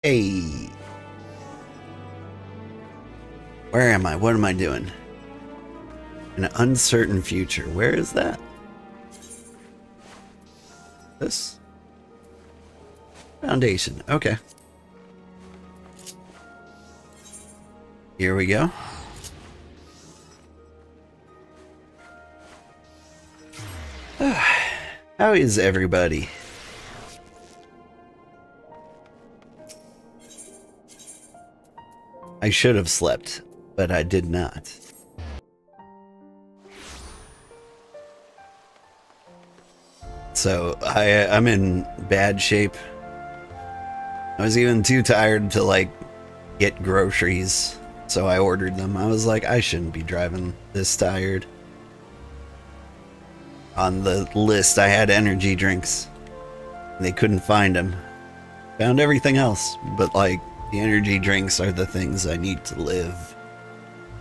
Hey. Where am I? What am I doing? An uncertain future. Where is that? This? Foundation. Okay. Here we go. How is everybody? I should have slept, but I did not. So I'm in bad shape. I was even too tired to like get groceries, so I ordered them. I was like, I shouldn't be driving this tired. On the list I had energy drinks. They couldn't find them. Found everything else, but like the energy drinks are the things I need to live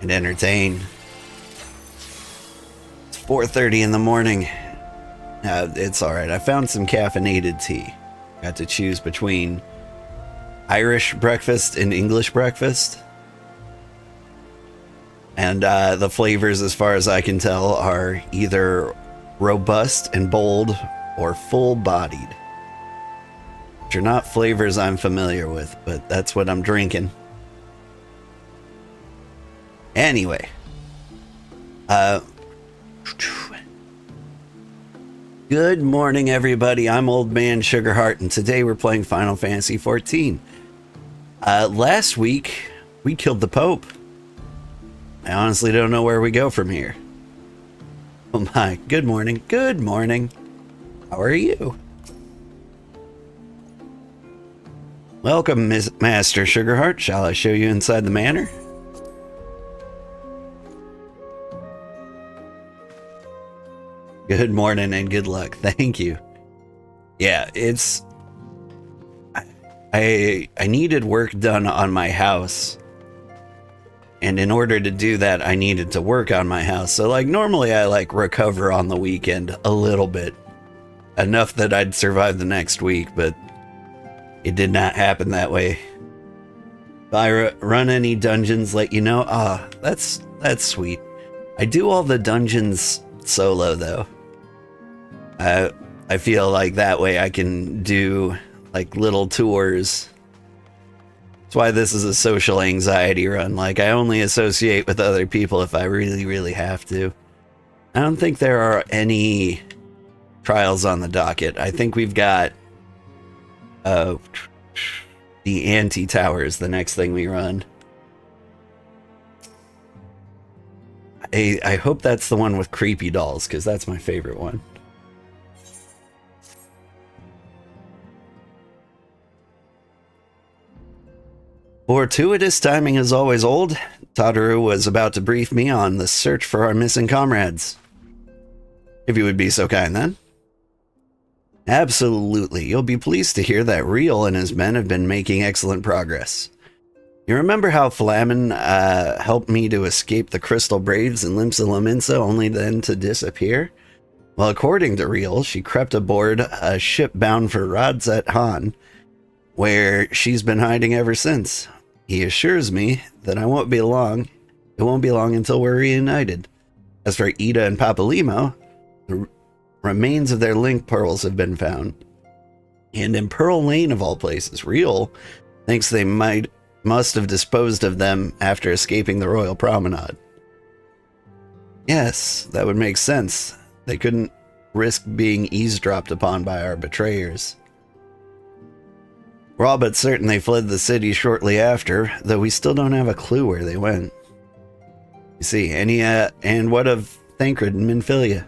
and entertain. It's 4:30 in the morning. It's alright. I found some caffeinated tea. Got to choose between Irish breakfast and English breakfast. And the flavors, as far as I can tell, are either robust and bold or full-bodied. Which are not flavors I'm familiar with, but that's what I'm drinking. Anyway. Good morning, everybody. I'm Old Man Sugarheart, and today we're playing Final Fantasy XIV. Last week, we killed the Pope. I honestly don't know where we go from here. Oh my, good morning. Good morning. How are you? Welcome, Master Sugarheart. Shall I show you inside the manor? Good morning and good luck. Thank you. Yeah, it's... I needed work done on my house. And in order to do that, I needed to work on my house. So, like, normally I, like, recover on the weekend a little bit. Enough that I'd survive the next week, but it did not happen that way. If I run any dungeons, let you know. Ah, that's sweet. I do all the dungeons solo, though. I feel like that way I can do, like, little tours. That's why this is a social anxiety run. Like, I only associate with other people if I really, really have to. I don't think there are any trials on the docket. I think we've got the Antitower is the next thing we run. I hope that's the one with creepy dolls, because that's my favorite one. Fortuitous timing as always, Old. Tadaru was about to brief me on the search for our missing comrades. If you would be so kind, then. Absolutely. You'll be pleased to hear that Riel and his men have been making excellent progress. You remember how Flamin helped me to escape the Crystal Braves in Limsa Lominsa, only then to disappear? Well, according to Riel, she crept aboard a ship bound for Radzet Han, where she's been hiding ever since. He assures me that it won't be long until we're reunited. As for Ida and Papalimo, the remains of their link pearls have been found. And in Pearl Lane, of all places, Riel thinks they must have disposed of them after escaping the Royal Promenade. Yes, that would make sense. They couldn't risk being eavesdropped upon by our betrayers. We're all but certain they fled the city shortly after, though we still don't have a clue where they went. You see, and what of Thancred and Minfilia?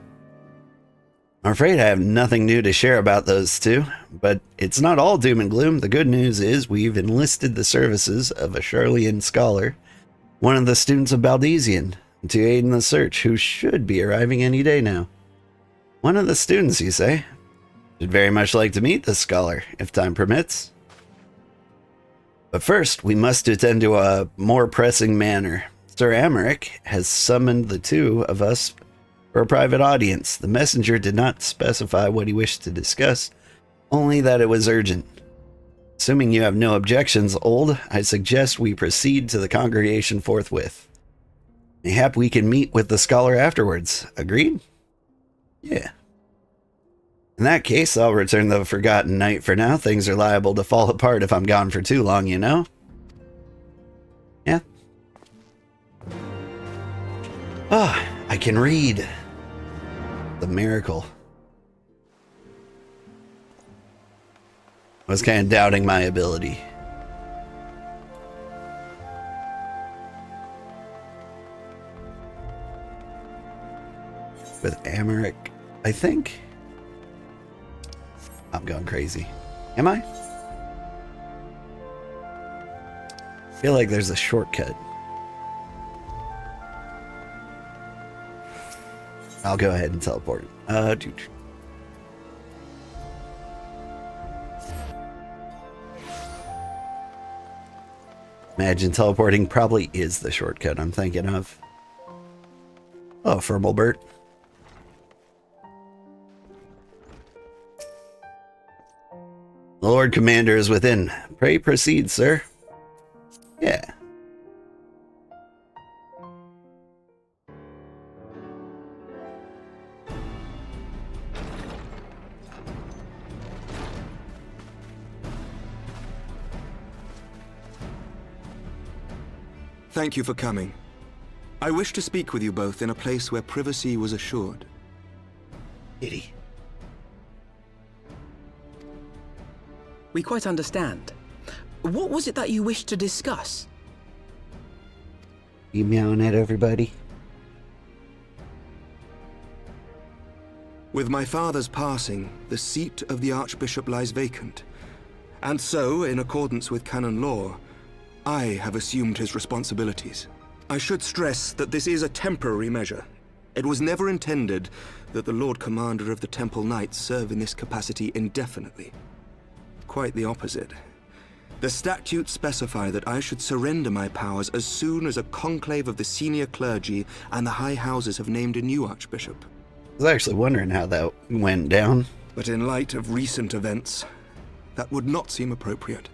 I'm afraid I have nothing new to share about those two, but it's not all doom and gloom. The good news is we've enlisted the services of a Charlian scholar, one of the students of Baldesian, to aid in the search, who should be arriving any day now. One of the students, you say? I'd very much like to meet this scholar, if time permits. But first, we must attend to a more pressing matter. Sir Amaric has summoned the two of us for a private audience. The messenger did not specify what he wished to discuss, only that it was urgent. Assuming you have no objections, Old, I suggest we proceed to the congregation forthwith. Mayhap we can meet with the scholar afterwards. Agreed? Yeah. In that case, I'll return the Forgotten Knight for now. Things are liable to fall apart if I'm gone for too long, you know? Yeah. Ah, I can read. The miracle. I was kind of doubting my ability. With Amaric, I think? I'm going crazy. Am I? I feel like there's a shortcut. I'll go ahead and teleport. Dude. Imagine teleporting probably is the shortcut I'm thinking of. Oh, Firmalbert. The Lord Commander is within. Pray proceed, sir. Yeah. Thank you for coming. I wish to speak with you both in a place where privacy was assured. Kitty. We quite understand. What was it that you wished to discuss? You meowing at everybody? With my father's passing, the seat of the Archbishop lies vacant. And so, in accordance with canon law, I have assumed his responsibilities. I should stress that this is a temporary measure. It was never intended that the Lord Commander of the Temple Knights serve in this capacity indefinitely. Quite the opposite. The statutes specify that I should surrender my powers as soon as a conclave of the senior clergy and the high houses have named a new archbishop. I was actually wondering how that went down. But in light of recent events, that would not seem appropriate.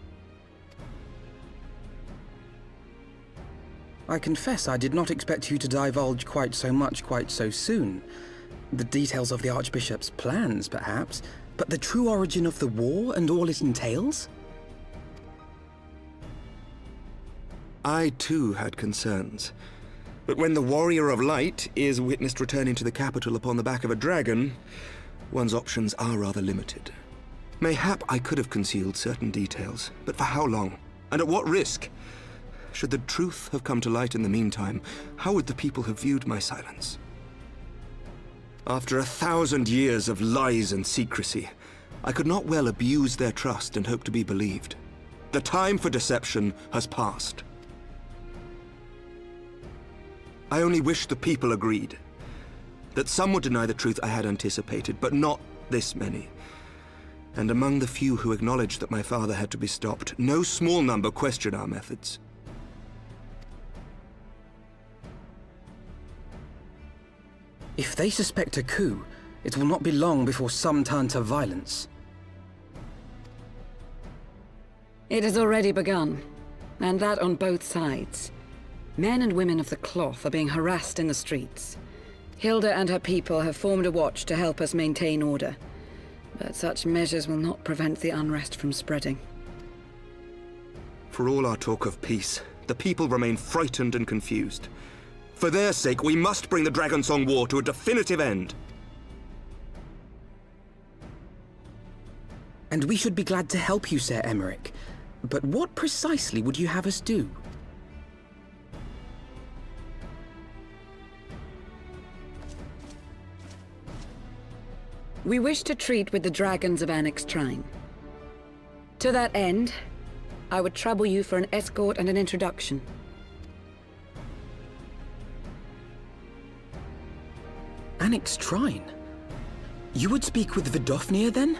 I confess I did not expect you to divulge quite so much quite so soon. The details of the Archbishop's plans, perhaps, but the true origin of the war and all it entails? I too had concerns. But when the Warrior of Light is witnessed returning to the capital upon the back of a dragon, one's options are rather limited. Mayhap I could have concealed certain details, but for how long? And at what risk? Should the truth have come to light in the meantime, how would the people have viewed my silence? After 1,000 years of lies and secrecy, I could not well abuse their trust and hope to be believed. The time for deception has passed. I only wish the people agreed. That some would deny the truth I had anticipated, but not this many. And among the few who acknowledged that my father had to be stopped, no small number questioned our methods. If they suspect a coup, it will not be long before some turn to violence. It has already begun, and that on both sides. Men and women of the cloth are being harassed in the streets. Hilda and her people have formed a watch to help us maintain order, but such measures will not prevent the unrest from spreading. For all our talk of peace, the people remain frightened and confused. For their sake, we must bring the Dragonsong War to a definitive end. And we should be glad to help you, Sir Emmerich. But what precisely would you have us do? We wish to treat with the dragons of Annex Trine. To that end, I would trouble you for an escort and an introduction. Annex Trine? You would speak with Vidofnir, then?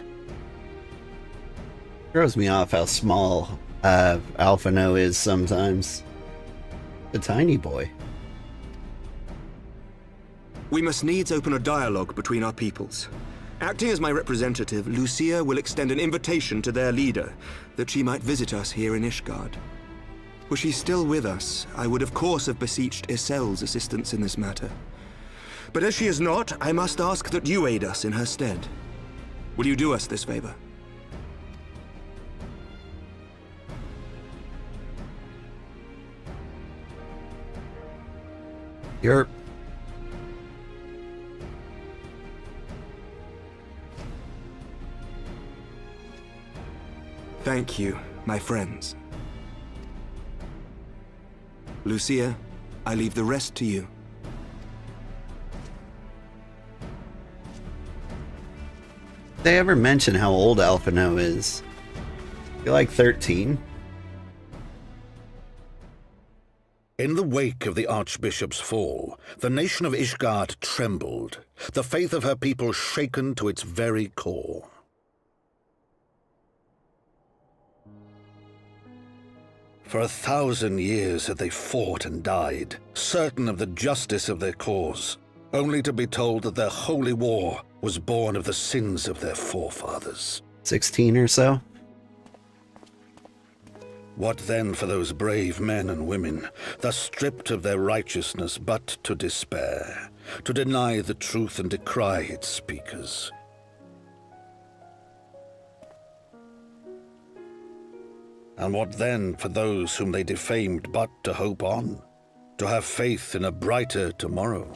Throws me off how small Alphino is sometimes. A tiny boy. We must needs open a dialogue between our peoples. Acting as my representative, Lucia will extend an invitation to their leader, that she might visit us here in Ishgard. Were she still with us, I would of course have beseeched Isel's assistance in this matter. But as she is not, I must ask that you aid us in her stead. Will you do us this favor? You're... Thank you, my friends. Lucia, I leave the rest to you. They ever mention how old Alphino is? You're like 13? In the wake of the Archbishop's fall, the nation of Ishgard trembled, the faith of her people shaken to its very core. For 1,000 years had they fought and died, certain of the justice of their cause, only to be told that their holy war was born of the sins of their forefathers. 16 or so? What then for those brave men and women, thus stripped of their righteousness but to despair, to deny the truth and decry its speakers? And what then for those whom they defamed but to hope on, to have faith in a brighter tomorrow?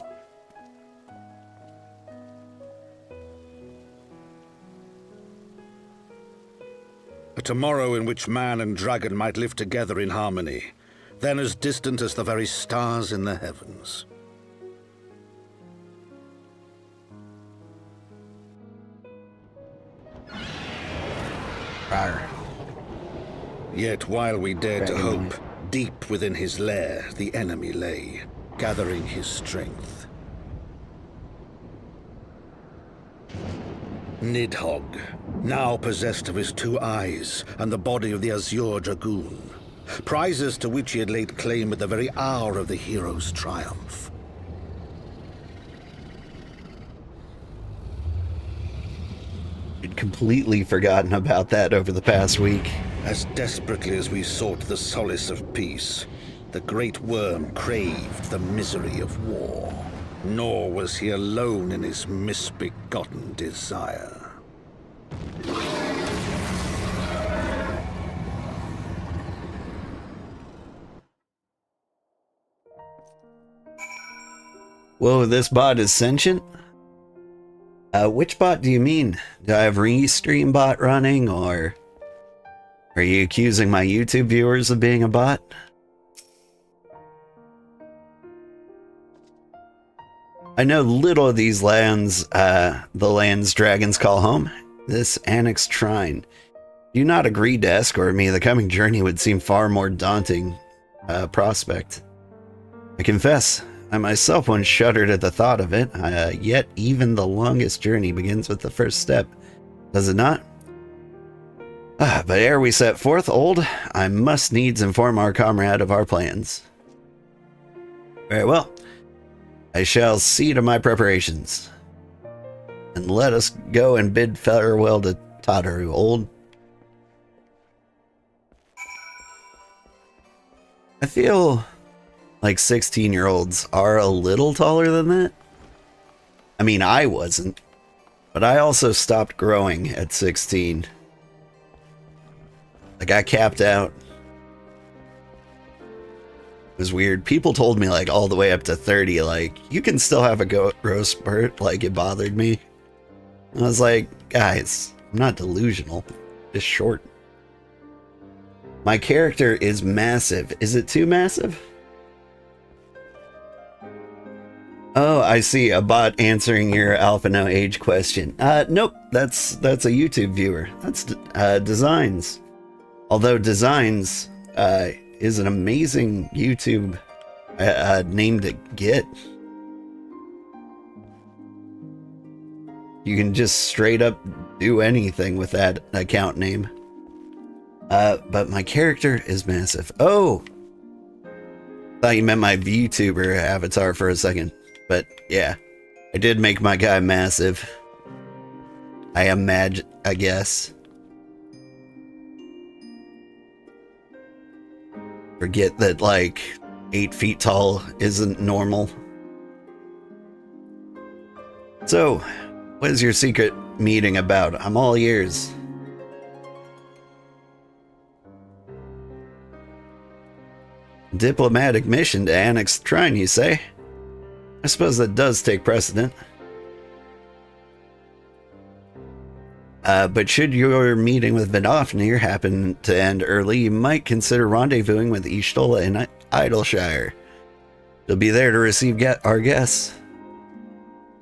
A tomorrow in which man and dragon might live together in harmony, then as distant as the very stars in the heavens. Rawr. Yet while we dared to Dragon hope, deep within his lair the enemy lay, gathering his strength. Nidhogg, now possessed of his 2 eyes and the body of the Azure Dragoon, prizes to which he had laid claim at the very hour of the hero's triumph. I'd completely forgotten about that over the past week. As desperately as we sought the solace of peace, the great worm craved the misery of war. Nor was he alone in his misbegotten desire. Whoa, this bot is sentient? Which bot do you mean? Do I have Restream bot running, or are you accusing my YouTube viewers of being a bot? I know little of these lands, the lands dragons call home. This annexed shrine. Do you not agree to escort me? The coming journey would seem far more daunting prospect. I confess, I myself once shuddered at the thought of it, yet even the longest journey begins with the first step, does it not? But ere we set forth, old, I must needs inform our comrade of our plans. Very well. I shall see to my preparations. And let us go and bid farewell to Tataru, old. I feel like 16-year-olds are a little taller than that. I mean, I wasn't. But I also stopped growing at 16. Like, I capped out. It was weird. People told me, like, all the way up to 30, like, you can still have a growth spurt. Like, it bothered me. I was like, guys, I'm not delusional. Just short. My character is massive. Is it too massive? Oh, I see. A bot answering your Alphino age question. Nope. That's a YouTube viewer. That's Designs. Although Designs is an amazing YouTube name to get. You can just straight up do anything with that account name. But my character is massive. Oh! Thought you meant my VTuber avatar for a second. But yeah, I did make my guy massive. I imagine, I guess. Forget that, like, 8 feet tall isn't normal. So, what is your secret meeting about? I'm all ears. Diplomatic mission to annex the Trine, you say? I suppose that does take precedent. But should your meeting with Vidofnir happen to end early, you might consider rendezvousing with Ishtola in Idleshire. You'll be there to receive our guests.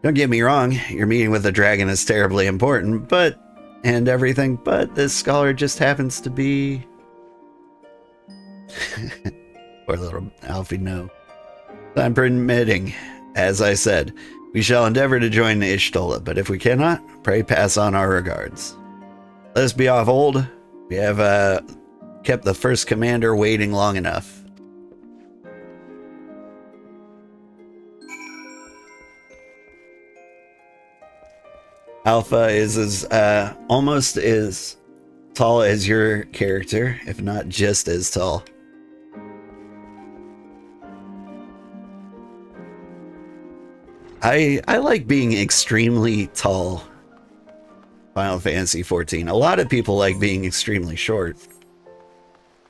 Don't get me wrong, your meeting with the dragon is terribly important, and everything, but this scholar just happens to be... Poor little Alfie, no. Time permitting, as I said, we shall endeavor to join Ishtola, but if we cannot, pray pass on our regards. Let us be off, old. We have kept the first commander waiting long enough. Alpha is almost as tall as your character, if not just as tall. I like being extremely tall. Final Fantasy XIV. A lot of people like being extremely short.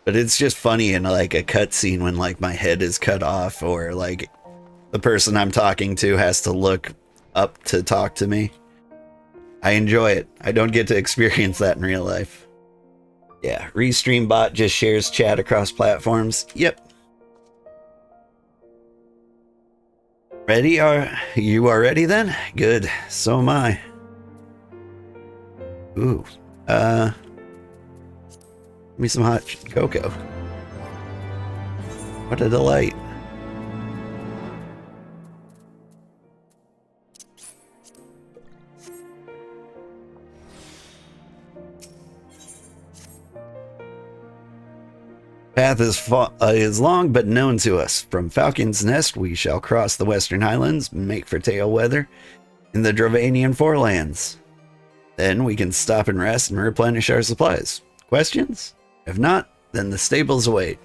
But it's just funny in like a cutscene when like my head is cut off or like the person I'm talking to has to look up to talk to me. I enjoy it. I don't get to experience that in real life. Yeah, Restream bot just shares chat across platforms. Yep. Ready? You are ready then? Good. So am I. Ooh. Give me some hot cocoa. What a delight. Path is long but known to us. From Falcon's Nest we shall cross the Western Highlands, make for tailweather in the Dravanian Forelands. Then we can stop and rest and replenish our supplies. Questions? If not, then the stables await.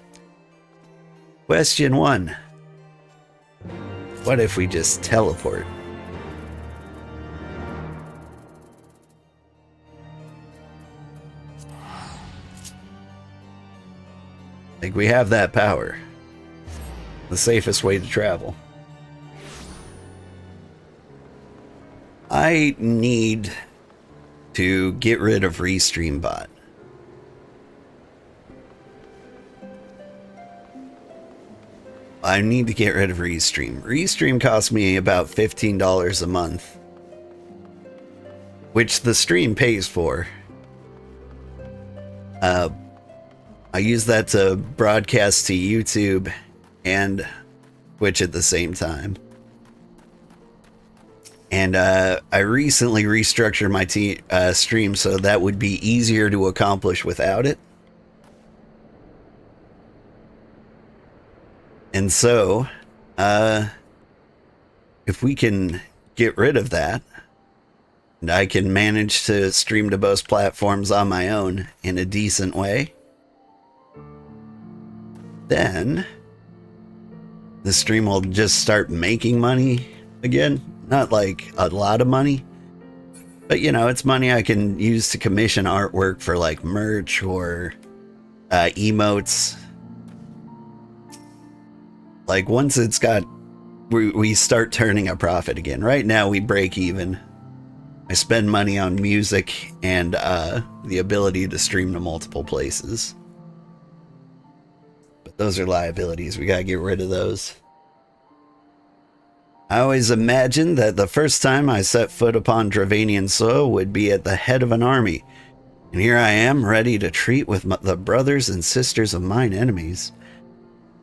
Question 1. What if we just teleport? Like, we have that power. The safest way to travel. I need to get rid of Restream bot. I need to get rid of Restream. Restream costs me about $15 a month, which the stream pays for. I use that to broadcast to YouTube and Twitch at the same time. And I recently restructured my stream so that would be easier to accomplish without it. And so, if we can get rid of that, and I can manage to stream to both platforms on my own in a decent way, then the stream will just start making money again. Not like a lot of money, but you know, it's money I can use to commission artwork for like merch or emotes. Like once it's got, we start turning a profit again. Right now we break even. I spend money on music and the ability to stream to multiple places. But those are liabilities. We gotta get rid of those. I always imagined that the first time I set foot upon Dravanian soil would be at the head of an army. And here I am, ready to treat with the brothers and sisters of mine enemies.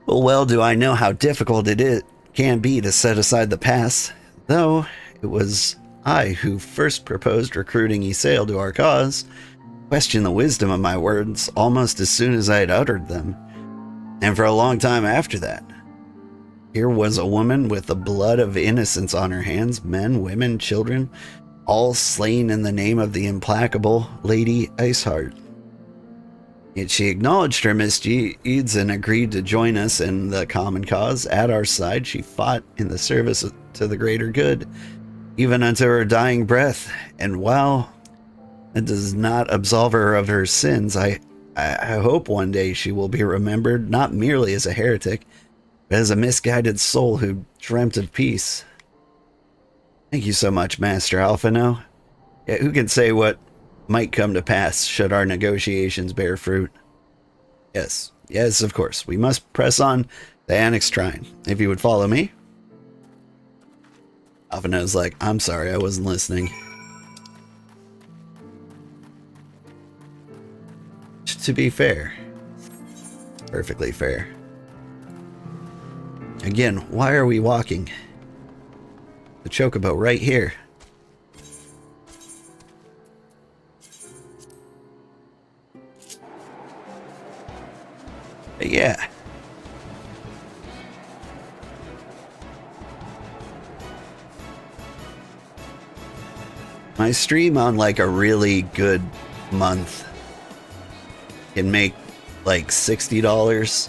Well, do I know how difficult it can be to set aside the past, though it was I who first proposed recruiting Ysayle to our cause, questioned the wisdom of my words almost as soon as I had uttered them, and for a long time after that. Here was a woman with the blood of innocence on her hands, men, women, children, all slain in the name of the implacable Lady Iceheart. Yet she acknowledged her misdeeds and agreed to join us in the common cause. At our side, she fought in the service to the greater good, even unto her dying breath. And while it does not absolve her of her sins, I hope one day she will be remembered not merely as a heretic, but as a misguided soul who dreamt of peace. Thank you so much, Master Alphino. Yeah, who can say what might come to pass should our negotiations bear fruit? Yes, yes, of course. We must press on the Annex Shrine. If you would follow me. Alphino's like, I'm sorry, I wasn't listening. To be fair. Perfectly fair. Again, why are we walking? The chocobo right here. But yeah. My stream on like a really good month can make like $60,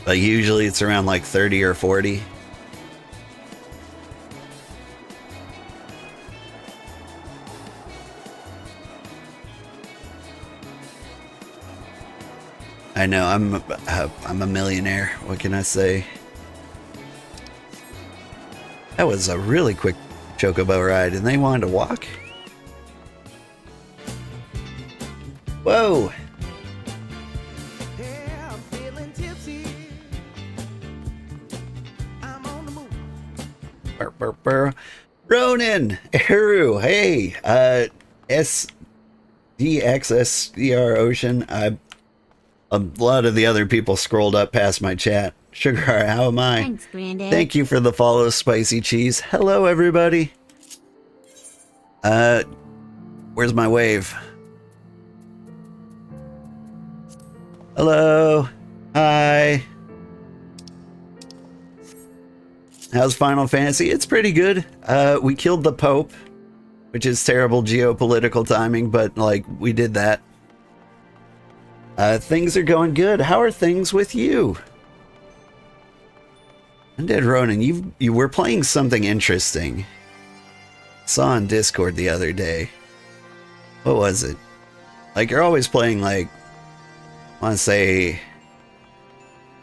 but usually it's around like 30 or 40. I know, I'm a millionaire. What can I say? That was a really quick chocobo ride, and they wanted to walk? Whoa! Yeah, I'm feeling tipsy. I'm on the move. Burr, burr, burr. Ronan! Eru! Hey! SDXSDR Ocean. A lot of the other people scrolled up past my chat. Sugarheart, how am I? Thanks, Granddad. Thank you for the follow, Spicy Cheese. Hello, everybody. Where's my wave? Hello. Hi. How's Final Fantasy? It's pretty good. We killed the Pope, which is terrible geopolitical timing, but like we did that. Things are going good. How are things with you? Undead Ronan, you were playing something interesting. Saw on Discord the other day. What was it? Like, you're always playing, like, I want to say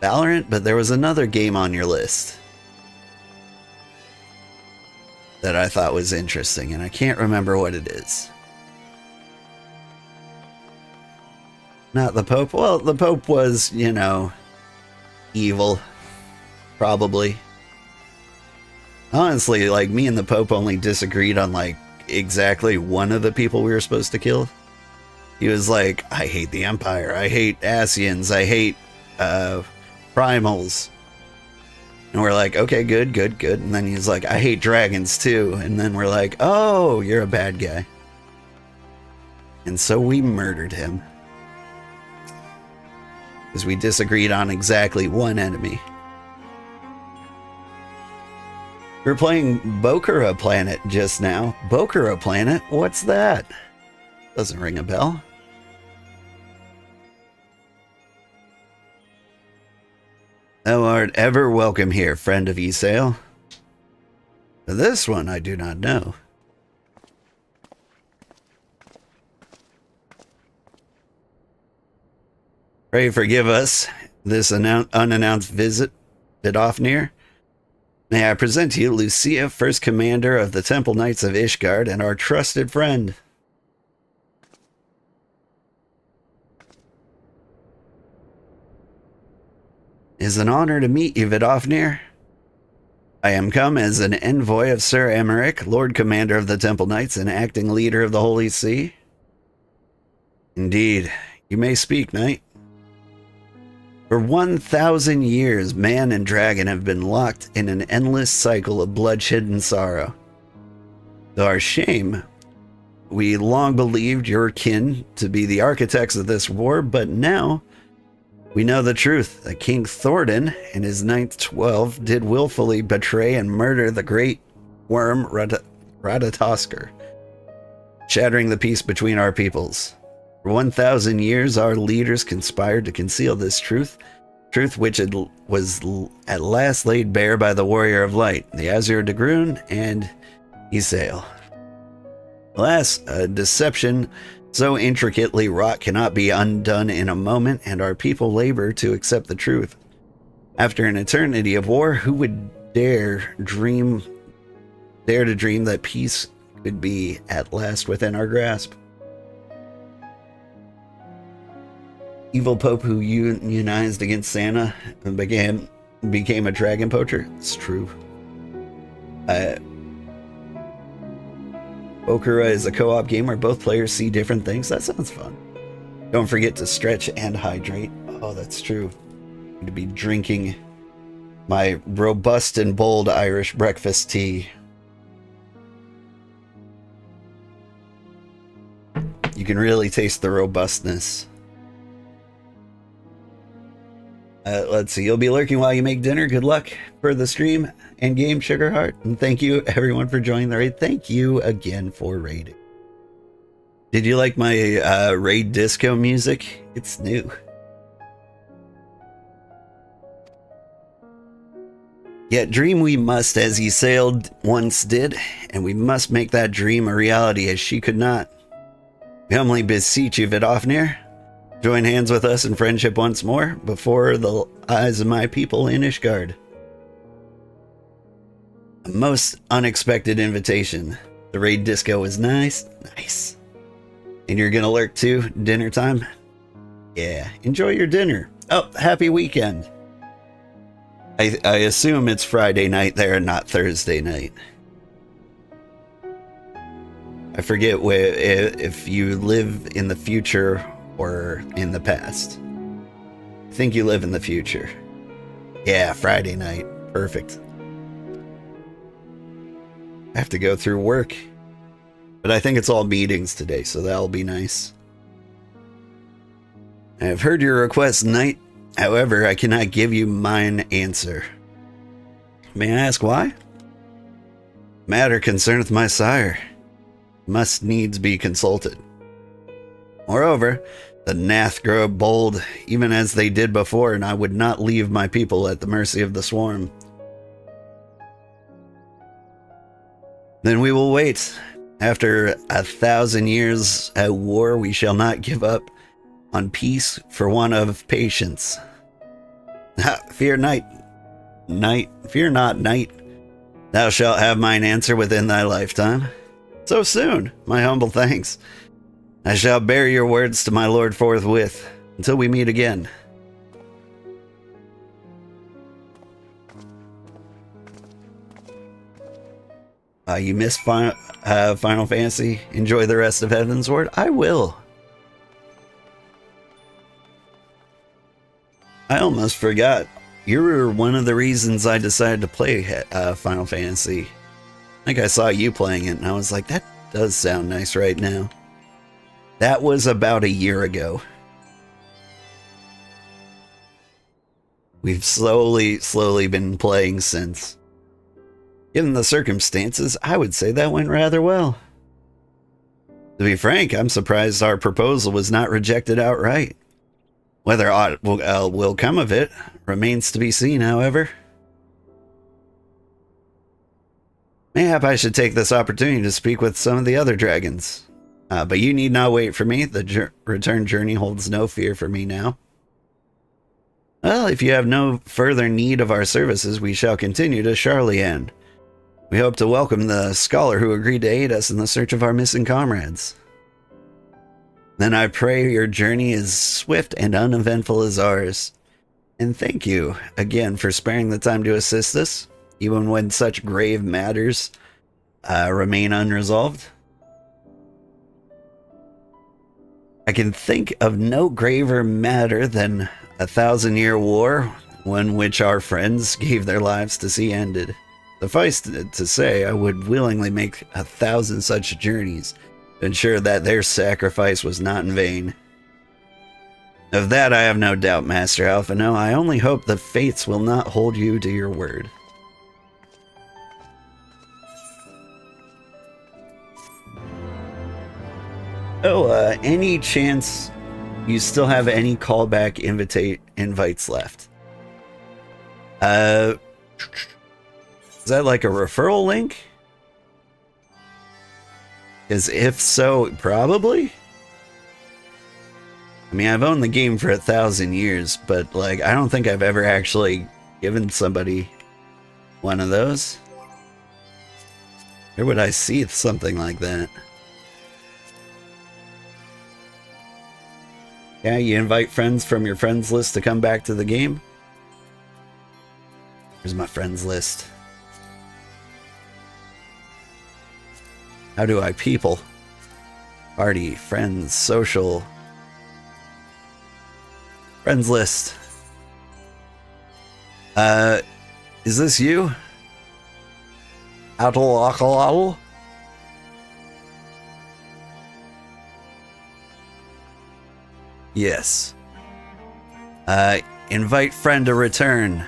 Valorant, but there was another game on your list that I thought was interesting, and I can't remember what it is. Not the Pope. Well, the Pope was, you know, evil. Probably. Honestly, like, me and the Pope only disagreed on, like, exactly one of the people we were supposed to kill. He was like, I hate the Empire. I hate Asians. I hate, Primals. And we're like, okay, good. And then he's like, I hate dragons, too. And then we're like, oh, you're a bad guy. And so we murdered him. Because we disagreed on exactly one enemy. We were playing Bokura Planet just now. Bokura Planet? What's that? Doesn't ring a bell. Thou art ever welcome here, friend of Ysayle. This one I do not know. Pray forgive us this unannounced visit Vidofnir. May I present to you Lucia, first commander of the Temple Knights of Ishgard, and our trusted friend. It is an honor to meet you, Vidofnir. I am come as an envoy of Sir Emmerich, Lord Commander of the Temple Knights and acting leader of the Holy See. Indeed, you may speak, knight. For 1,000 years, man and dragon have been locked in an endless cycle of bloodshed and sorrow. To our shame, we long believed your kin to be the architects of this war, but now we know the truth, that King Thordan and his Ninth 12 did willfully betray and murder the great worm Ratatoskr. shattering the peace between our peoples. For 1,000 years, our leaders conspired to conceal this truth which was at last laid bare by the Warrior of Light, the Azure de Grun and Isael. Alas, a deception so intricately wrought cannot be undone in a moment, and our people labor to accept the truth. After an eternity of war, who would dare to dream that peace could be at last within our grasp? Evil Pope who unionized against Santa and became a dragon poacher? It's true. Okura is a co-op game where both players see different things. That sounds fun. Don't forget to stretch and hydrate. Oh, that's true. I'm to be drinking my robust and bold Irish breakfast tea. You can really taste the robustness. Let's see. You'll be lurking while you make dinner. Good luck for the stream and game, Sugarheart. And thank you, everyone, for joining the raid. Thank you again for raiding. Did you like my raid disco music? It's new. Yet dream we must, as he sailed once did, and we must make that dream a reality, as she could not. We humbly beseech you, Vidofnir, join hands with us in friendship once more before the eyes of my people in Ishgard. A most unexpected invitation. The raid disco was nice. Nice. And you're gonna lurk too? Dinner time? Yeah, enjoy your dinner. Oh, happy weekend. I assume it's Friday night there and not Thursday night. I forget if you live in the future or in the past. I think you live in the future. Yeah, Friday night. Perfect. I have to go through work. But I think it's all meetings today, so that'll be nice. I have heard your request, Knight. However, I cannot give you mine answer. May I ask why? Matter concerneth my sire. Must needs be consulted. Moreover, the Nath grow bold, even as they did before, and I would not leave my people at the mercy of the swarm. Then we will wait. After 1,000 years at war, we shall not give up on peace for want of patience. Fear not, Knight. Thou shalt have mine answer within thy lifetime. So soon, my humble thanks. I shall bear your words to my lord forthwith, until we meet again. You missed Final Fantasy? Enjoy the rest of Heavensward? I will. I almost forgot. You were one of the reasons I decided to play Final Fantasy. I think I saw you playing it, and I was like, that does sound nice right now. That was about a year ago. We've slowly been playing since. Given the circumstances, I would say that went rather well. To be frank, I'm surprised our proposal was not rejected outright. Whether aught will come of it remains to be seen, however. Mayhap I should take this opportunity to speak with some of the other dragons. But you need not wait for me. The return journey holds no fear for me now. Well, if you have no further need of our services, we shall continue to Charlian. We hope to welcome the scholar who agreed to aid us in the search of our missing comrades. Then I pray your journey is swift and uneventful as ours. And thank you again for sparing the time to assist us, even when such grave matters remain unresolved. I can think of no graver matter than 1,000-year war, one which our friends gave their lives to see ended. Suffice to say, I would willingly make 1,000 such journeys to ensure that their sacrifice was not in vain. Of that I have no doubt, Master Alphino. I only hope the fates will not hold you to your word. Oh, any chance you still have any callback invites left? Is that like a referral link? Because if so, probably. I mean, I've owned the game for 1,000 years, but like, I don't think I've ever actually given somebody one of those. Where would I see something like that? Yeah, you invite friends from your friends list to come back to the game. Here's my friends list. How do I people? Party, friends, social. Friends list. Is this you? Atl. Yes. Invite friend to return.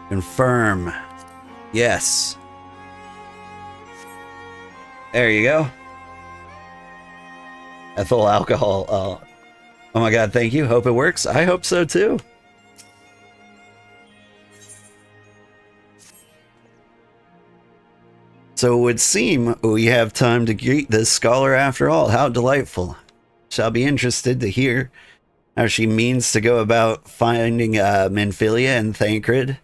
Confirm. Yes. There you go. Ethyl alcohol. Oh my god, thank you. Hope it works. I hope so too. So it would seem we have time to greet this scholar after all. How delightful. Shall be interested to hear how she means to go about finding Minfilia and Thancred.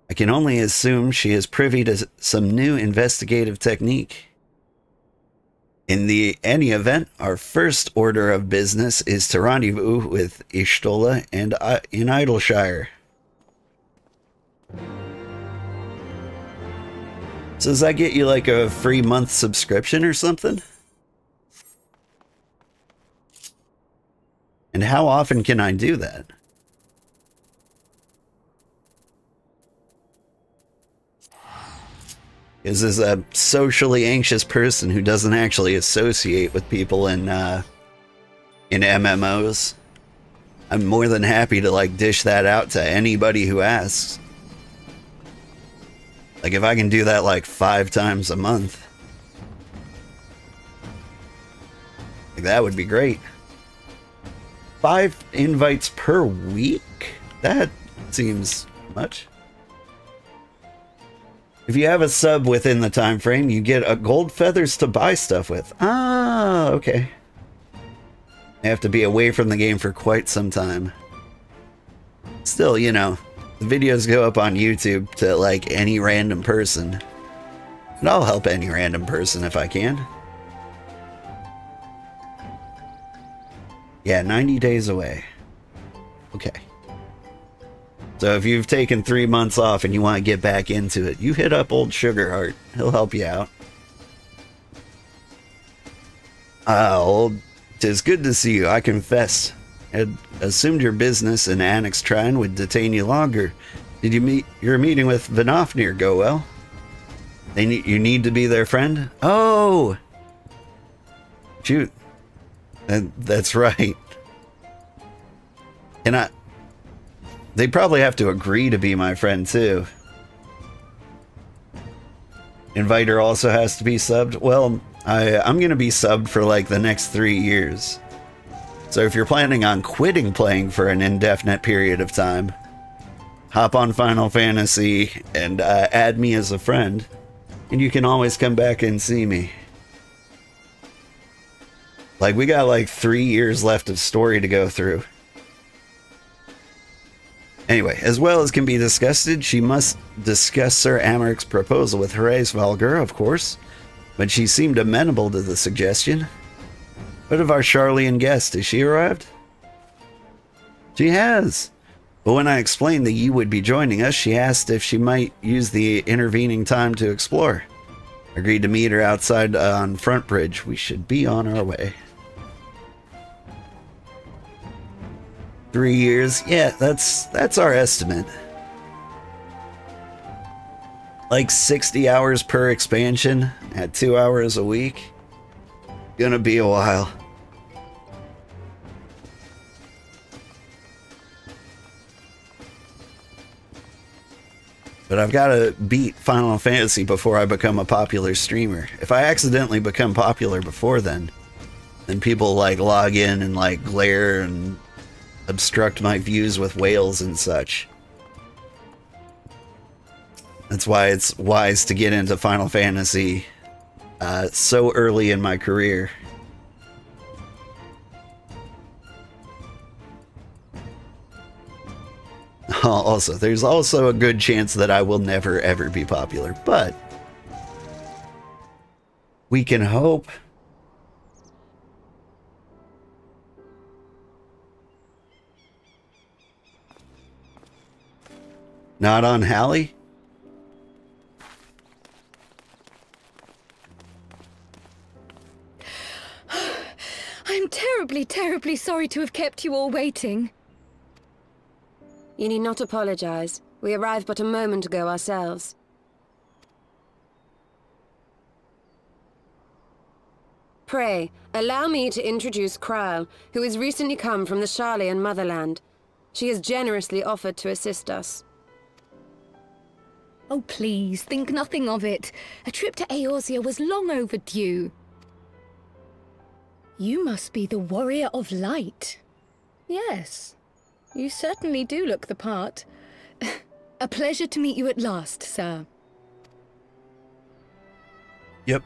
I can only assume she is privy to some new investigative technique. In any event, our first order of business is to rendezvous with Ishtola and in Idleshire. So does that get you like a free month subscription or something? And how often can I do that? Is this a socially anxious person who doesn't actually associate with people in MMOs? I'm more than happy to like dish that out to anybody who asks. Like if I can do that like 5 times a month, like that would be great. 5 invites per week? That seems much. If you have a sub within the time frame, you get a gold feathers to buy stuff with. Ah, okay. I have to be away from the game for quite some time. Still, you know, the videos go up on YouTube to like any random person. And I'll help any random person if I can. Yeah, 90 days away. Okay. So if you've taken 3 months off and you want to get back into it, you hit up old Sugarheart. He'll help you out. Old, 'tis good to see you, I confess. Had assumed your business in Annex Trine would detain you longer. Did your meeting with Vinofnir go well? You need to be their friend? Oh! Shoot. That's right. They probably have to agree to be my friend too. Inviter also has to be subbed. Well, I'm going to be subbed for like the next 3 years. So if you're planning on quitting playing for an indefinite period of time, hop on Final Fantasy and add me as a friend, and you can always come back and see me. Like, we got like 3 years left of story to go through. Anyway, as well as can be discussed, she must discuss Sir Amaric's proposal with Therese Valgur, of course, but she seemed amenable to the suggestion. What of our Charlian guest? Has she arrived? She has. But when I explained that you would be joining us, she asked if she might use the intervening time to explore. Agreed to meet her outside on Front Bridge. We should be on our way. 3 years. Yeah, that's our estimate. Like 60 hours per expansion at 2 hours a week. Gonna be a while. But I've got to beat Final Fantasy before I become a popular streamer. If I accidentally become popular before then, And people like log in and like glare and obstruct my views with whales and such. That's why it's wise to get into Final Fantasy so early in my career. Also, there's also a good chance that I will never ever be popular, but we can hope. Not on Hallie? I'm terribly, terribly sorry to have kept you all waiting. You need not apologize. We arrived but a moment ago ourselves. Pray, allow me to introduce Kryle, who has recently come from the Sharlayan motherland. She has generously offered to assist us. Oh, please, think nothing of it. A trip to Eorzea was long overdue. You must be the Warrior of Light. Yes, you certainly do look the part. A pleasure to meet you at last, sir. Yep.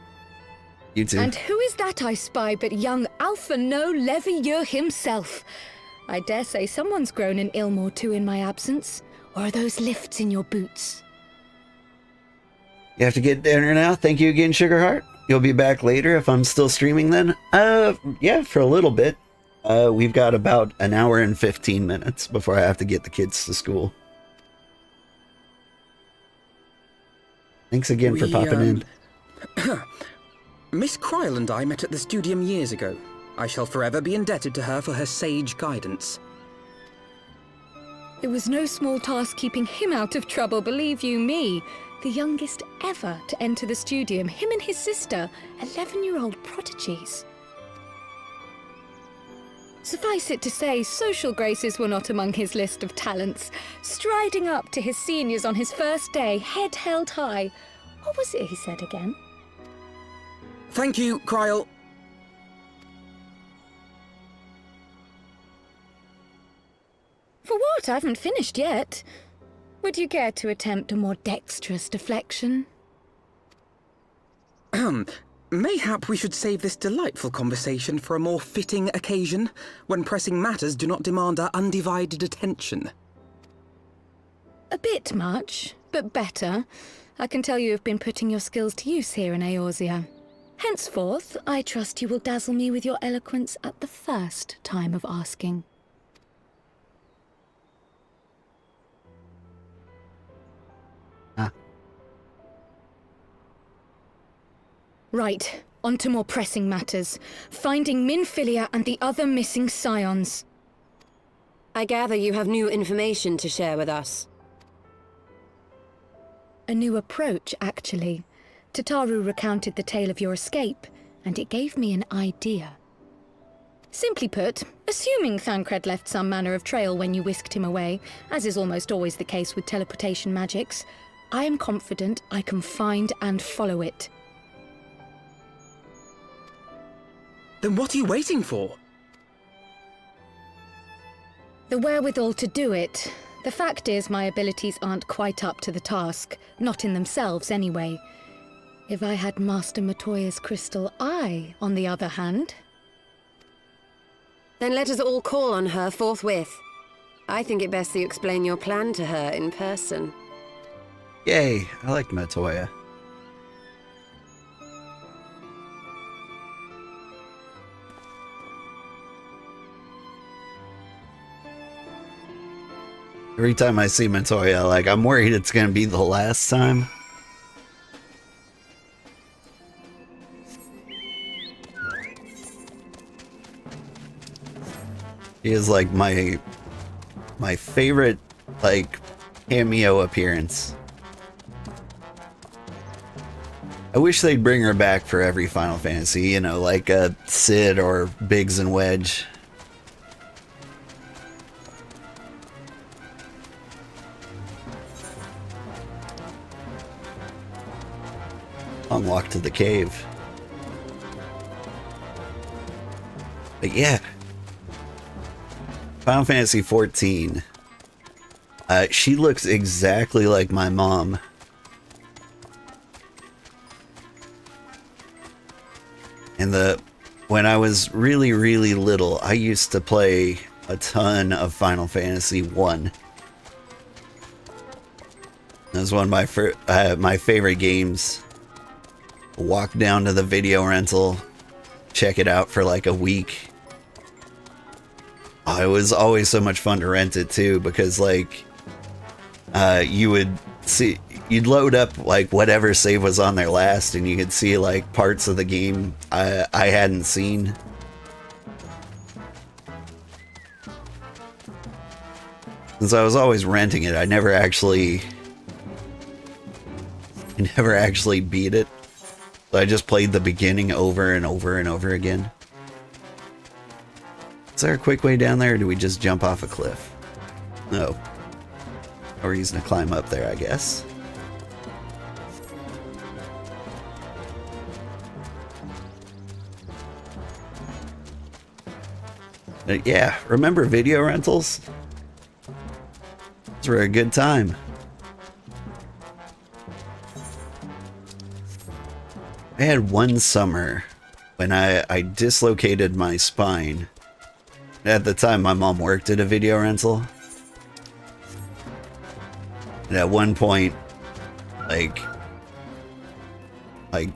You too. And who is that I spy but young Alpha No Levieux himself? I dare say someone's grown an ilm or two in my absence. Or are those lifts in your boots? You have to get dinner now. Thank you again, Sugarheart. You'll be back later if I'm still streaming then? Yeah, for a little bit. We've got about an hour and 15 minutes before I have to get the kids to school. Thanks again for popping in. Miss Kryle and I met at the Studium years ago. I shall forever be indebted to her for her sage guidance. It was no small task keeping him out of trouble, believe you me. The youngest ever to enter the Studium, him and his sister, 11-year-old prodigies. Suffice it to say, social graces were not among his list of talents. Striding up to his seniors on his first day, head held high. What was it he said again? Thank you, Kryle. For what? I haven't finished yet. Would you care to attempt a more dexterous deflection? Mayhap we should save this delightful conversation for a more fitting occasion, when pressing matters do not demand our undivided attention. A bit much, but better. I can tell you have been putting your skills to use here in Eorzea. Henceforth, I trust you will dazzle me with your eloquence at the first time of asking. Right, on to more pressing matters. Finding Minfilia and the other missing scions. I gather you have new information to share with us. A new approach, actually. Tataru recounted the tale of your escape, and it gave me an idea. Simply put, assuming Thancred left some manner of trail when you whisked him away, as is almost always the case with teleportation magics, I am confident I can find and follow it. Then what are you waiting for? The wherewithal to do it. The fact is, my abilities aren't quite up to the task. Not in themselves, anyway. If I had Master Matoya's crystal eye, on the other hand... Then let us all call on her forthwith. I think it best that you explain your plan to her in person. Yay, I like Matoya. Every time I see Matoya, like, I'm worried it's gonna be the last time. He is like my favorite, like, cameo appearance. I wish they'd bring her back for every Final Fantasy, you know, like Cid or Biggs and Wedge. Unlock to the cave. But yeah. Final Fantasy 14. She looks exactly like my mom. And when I was really, really little, I used to play a ton of Final Fantasy 1. That was one of my favorite games. Walk down to the video rental, check it out for like a week. Oh, it was always so much fun to rent it too, because like you'd load up like whatever save was on there last, and you could see like parts of the game I hadn't seen. Since I was always renting it, I never actually beat it. So I just played the beginning over and over and over again. Is there a quick way down there, or do we just jump off a cliff? No. No reason to climb up there, I guess. Yeah, remember video rentals? Those were a good time. I had one summer when I dislocated my spine. At the time, my mom worked at a video rental. And at one point,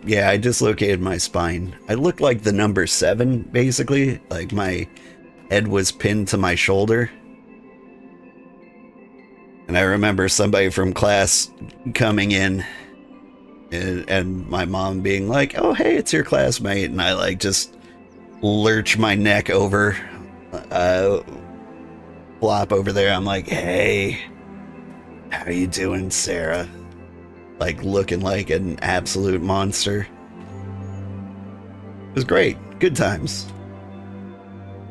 yeah, I dislocated my spine. I looked like the number 7, basically. Like, my head was pinned to my shoulder. And I remember somebody from class coming in and my mom being like, "Oh, hey, it's your classmate." And I like just lurch my neck over, flop over there. I'm like, "Hey, how you doing, Sarah?" Like looking like an absolute monster. It was great. Good times.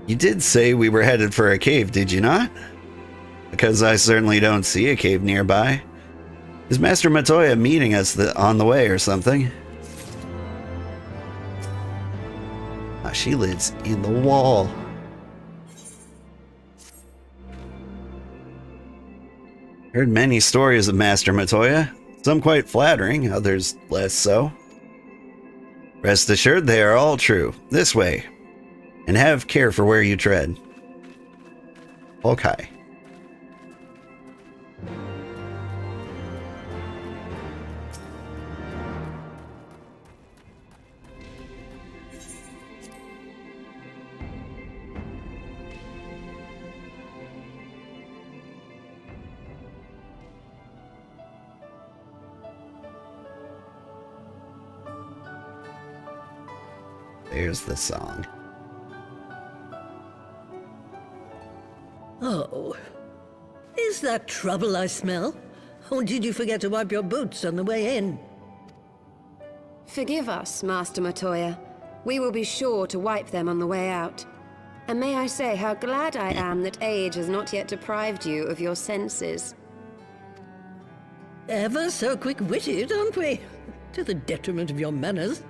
You did say we were headed for a cave, did you not? Because I certainly don't see a cave nearby. Is Master Matoya meeting us on the way or something? Ah, she lives in the wall. Heard many stories of Master Matoya. Some quite flattering, others less so. Rest assured they are all true. This way. And have care for where you tread. Okay. There's the song. Oh. Is that trouble I smell? Or did you forget to wipe your boots on the way in? Forgive us, Master Matoya. We will be sure to wipe them on the way out. And may I say how glad I am that age has not yet deprived you of your senses. Ever so quick-witted, aren't we? To the detriment of your manners.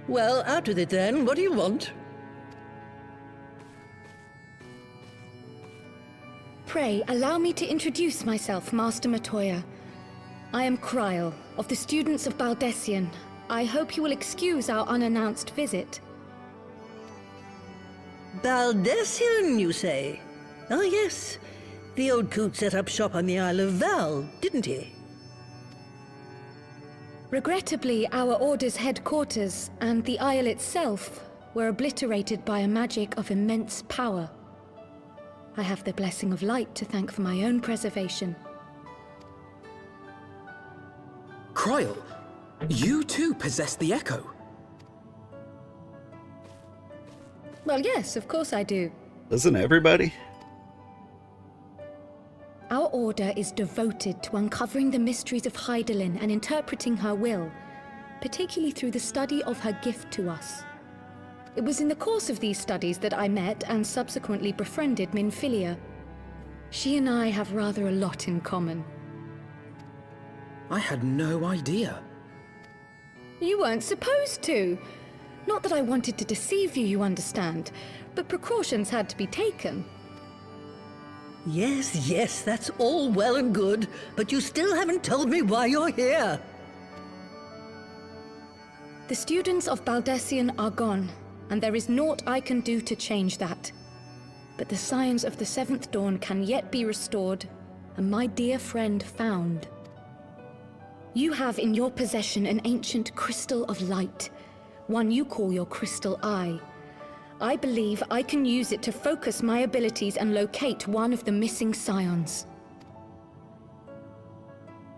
Well, out with it then. What do you want? Pray, allow me to introduce myself, Master Matoya. I am Kryl, of the students of Baldessian. I hope you will excuse our unannounced visit. Baldessian, you say? Ah, yes. The old coot set up shop on the Isle of Val, didn't he? Regrettably, our order's headquarters and the isle itself were obliterated by a magic of immense power. I have the blessing of light to thank for my own preservation. Kryl, you too possess the Echo. Well, yes, of course I do. Doesn't everybody? Our order is devoted to uncovering the mysteries of Hydaelyn and interpreting her will, particularly through the study of her gift to us. It was in the course of these studies that I met and subsequently befriended Minfilia. She and I have rather a lot in common. I had no idea. You weren't supposed to. Not that I wanted to deceive you, you understand, but precautions had to be taken. Yes, yes, that's all well and good, but you still haven't told me why you're here. The students of Baldessian are gone, and there is naught I can do to change that. But the science of the Seventh Dawn can yet be restored, and my dear friend found. You have in your possession an ancient crystal of light, one you call your crystal eye. I believe I can use it to focus my abilities and locate one of the missing scions.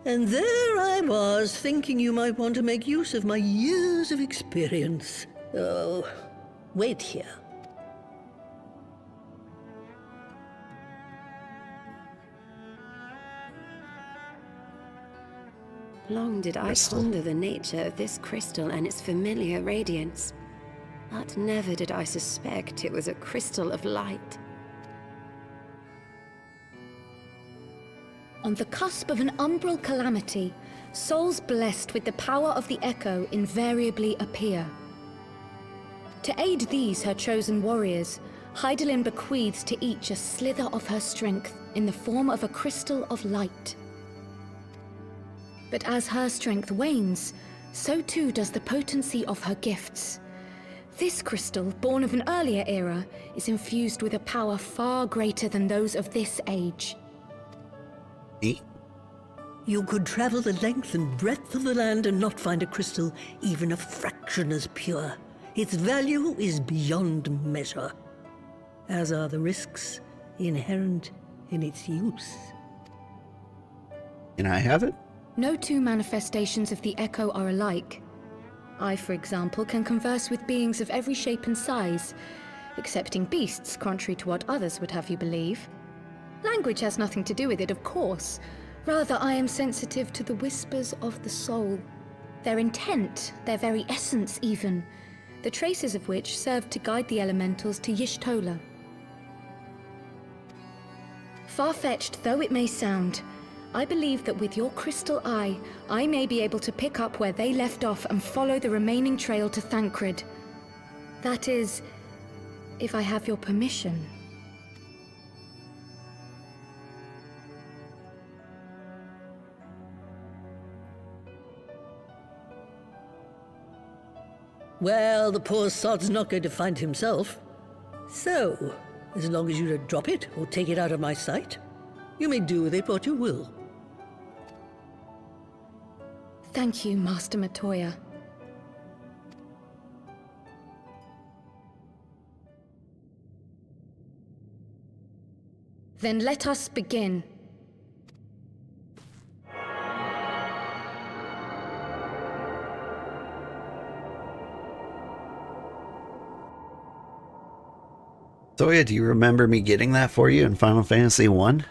And there I was, thinking you might want to make use of my years of experience. Oh, wait here. Long did I ponder the nature of this crystal and its familiar radiance, but never did I suspect it was a crystal of light. On the cusp of an umbral calamity, souls blessed with the power of the Echo invariably appear. To aid these, her chosen warriors, Hydaelyn bequeaths to each a slither of her strength in the form of a crystal of light. But as her strength wanes, so too does the potency of her gifts. This crystal, born of an earlier era, is infused with a power far greater than those of this age. You could travel the length and breadth of the land and not find a crystal even a fraction as pure. Its value is beyond measure, as are the risks inherent in its use. Can I have it? No two manifestations of the Echo are alike. I, for example, can converse with beings of every shape and size, excepting beasts, contrary to what others would have you believe. Language has nothing to do with it, of course. Rather, I am sensitive to the whispers of the soul. Their intent, their very essence even, the traces of which served to guide the elementals to Y'shtola. Far-fetched though it may sound, I believe that with your crystal eye, I may be able to pick up where they left off and follow the remaining trail to Thancred. That is, if I have your permission. Well, the poor sod's not going to find himself. So, as long as you don't drop it or take it out of my sight, you may do with it what you will. Thank you, Master Matoya. Then let us begin. Toya, do you remember me getting that for you in Final Fantasy 1? It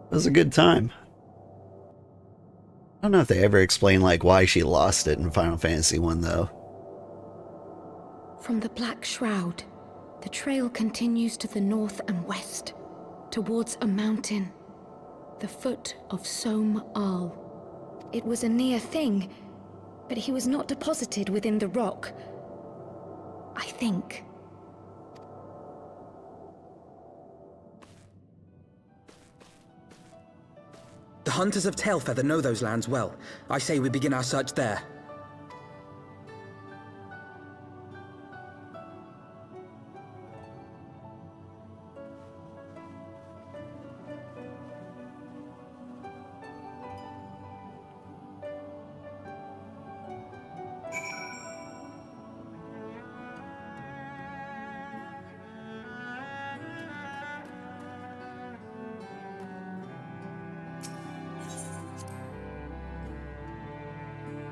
was a good time. I don't know if they ever explain like why she lost it in Final Fantasy 1 though. From the Black Shroud, the trail continues to the north and west, towards a mountain, the foot of Som Al. It was a near thing, but he was not deposited within the rock. I think. The hunters of Tailfeather know those lands well. I say we begin our search there.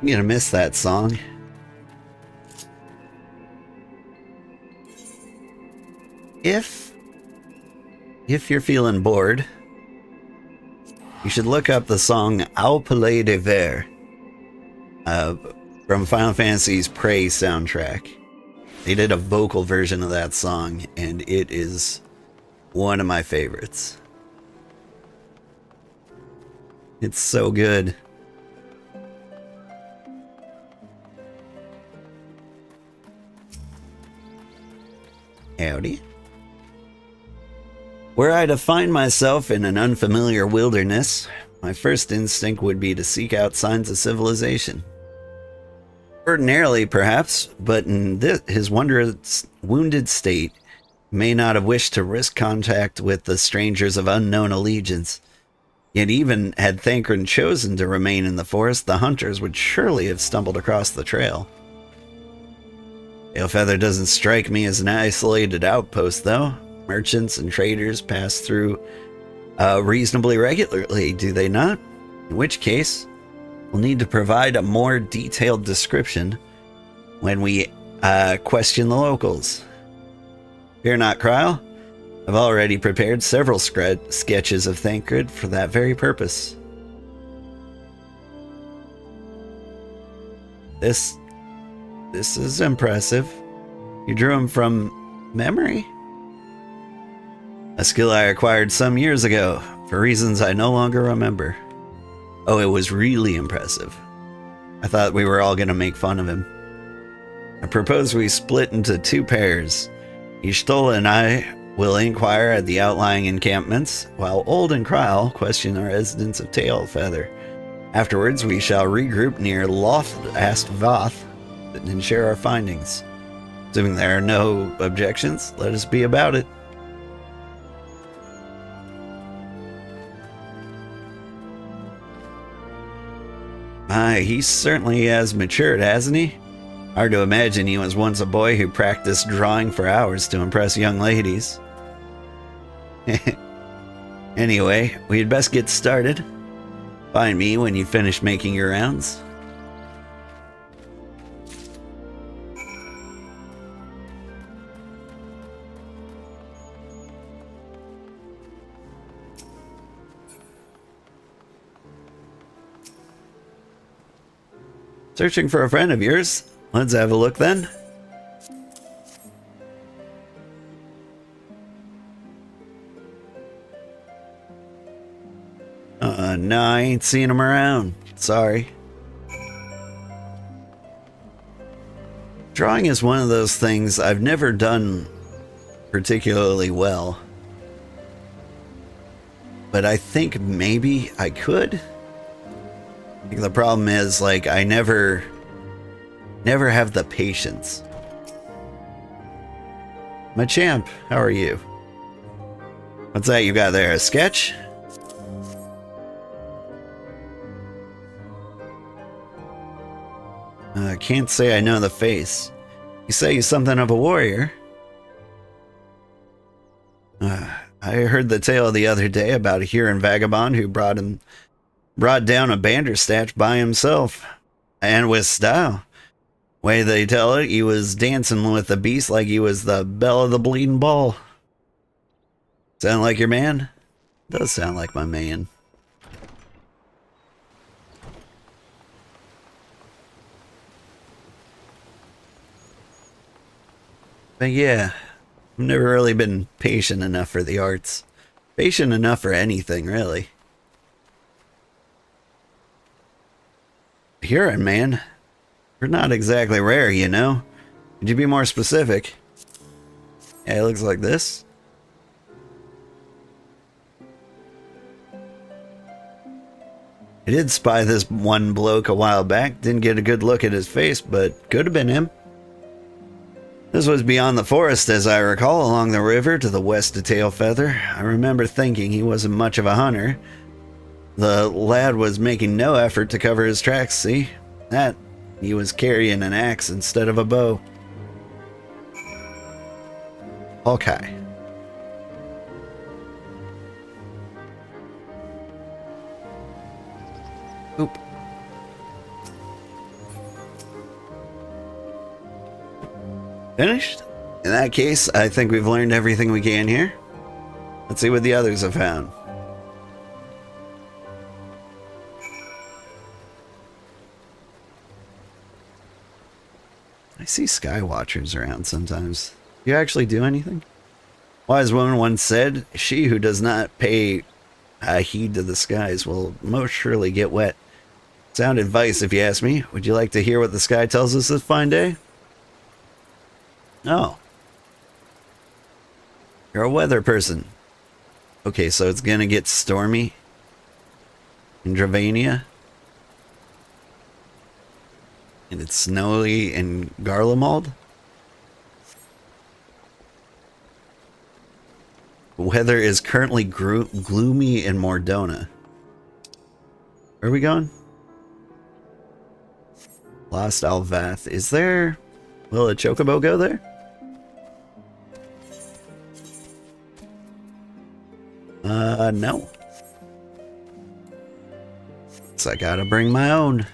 I'm gonna miss that song. If you're feeling bored, you should look up the song Au Palais des Verts from Final Fantasy's Prey soundtrack. They did a vocal version of that song, and it is one of my favorites. It's so good. Howdy. Were I to find myself in an unfamiliar wilderness, my first instinct would be to seek out signs of civilization. Ordinarily, perhaps, but in his wounded state, he may not have wished to risk contact with the strangers of unknown allegiance. Yet even had Thancred chosen to remain in the forest, the hunters would surely have stumbled across the trail. Tailfeather doesn't strike me as an isolated outpost, though. Merchants and traders pass through reasonably regularly, do they not? In which case, we'll need to provide a more detailed description when we question the locals. Fear not, Kryle. I've already prepared several sketches of Thancred for that very purpose. This is impressive. You drew him from memory? A skill I acquired some years ago, for reasons I no longer remember. Oh, it was really impressive. I thought we were all going to make fun of him. I propose we split into 2 pairs. Ishtola and I will inquire at the outlying encampments, while Old and Kryle question the residents of Tailfeather. Afterwards, we shall regroup near Loth-Ast-Voth and share our findings. Assuming there are no objections, let us be about it. He certainly has matured, hasn't he? Hard to imagine he was once a boy who practiced drawing for hours to impress young ladies. Anyway, we'd best get started. Find me when you finish making your rounds. Searching for a friend of yours? Let's have a look then. No, I ain't seen him around. Sorry. Drawing is one of those things I've never done particularly well. But I think maybe I could. I think the problem is, like, I never have the patience. Machamp, how are you? What's that you got there, a sketch? I can't say I know the face. You say he's something of a warrior. I heard the tale the other day about a Huron vagabond who brought down a Bandersnatch by himself, and with style. Way they tell it, he was dancing with the beast like he was the belle of the bleeding ball. Sound like your man? Does sound like my man. But yeah, I've never really been patient enough for the arts. Patient enough for anything, really. Huron, man. You're not exactly rare, you know. Could you be more specific? Yeah, it looks like this. I did spy this one bloke a while back. Didn't get a good look at his face, but could have been him. This was beyond the forest, as I recall, along the river to the west of Tailfeather. I remember thinking he wasn't much of a hunter. The lad was making no effort to cover his tracks, see? That, he was carrying an axe instead of a bow. Hawkeye. Oop. Finished? In that case, I think we've learned everything we can here. Let's see what the others have found. I see skywatchers around sometimes. Do you actually do anything? Wise woman once said, "She who does not pay heed to the skies will most surely get wet." Sound advice, if you ask me. Would you like to hear what the sky tells us this fine day? Oh. You're a weather person. Okay, so it's gonna get stormy in Dravania. And it's snowy in Garlemald. Weather is currently gloomy in Mordona. Where are we going? Lost Alvath. Is there... Will a chocobo go there? No. So I gotta bring my own.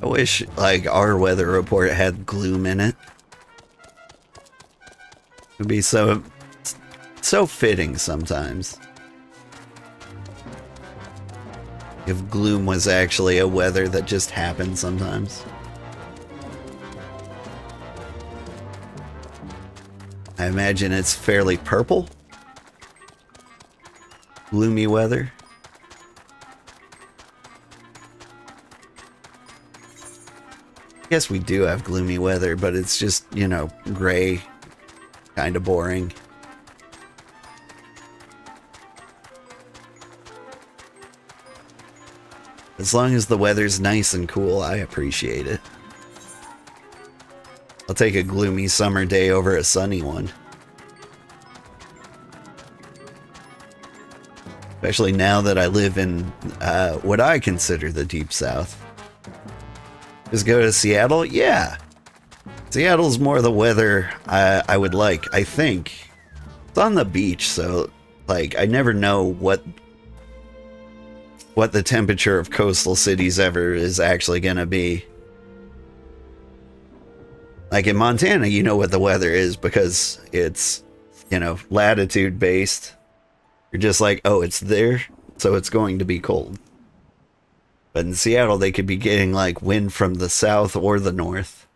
I wish, like, our weather report had gloom in it. It would be so fitting sometimes. If gloom was actually a weather that just happened sometimes. I imagine it's fairly purple. Gloomy weather. I guess we do have gloomy weather, but it's just, you know, gray. Kind of boring. As long as the weather's nice and cool, I appreciate it. I'll take a gloomy summer day over a sunny one. Especially now that I live in what I consider the Deep South. Just go to Seattle? Yeah. Seattle's more the weather I would like, I think. It's on the beach, so, like, I never know what the temperature of coastal cities ever is actually gonna be. Like in Montana, you know what the weather is because it's, you know, latitude based. You're just like, oh, it's there, so it's going to be cold. But in Seattle, they could be getting like wind from the south or the north.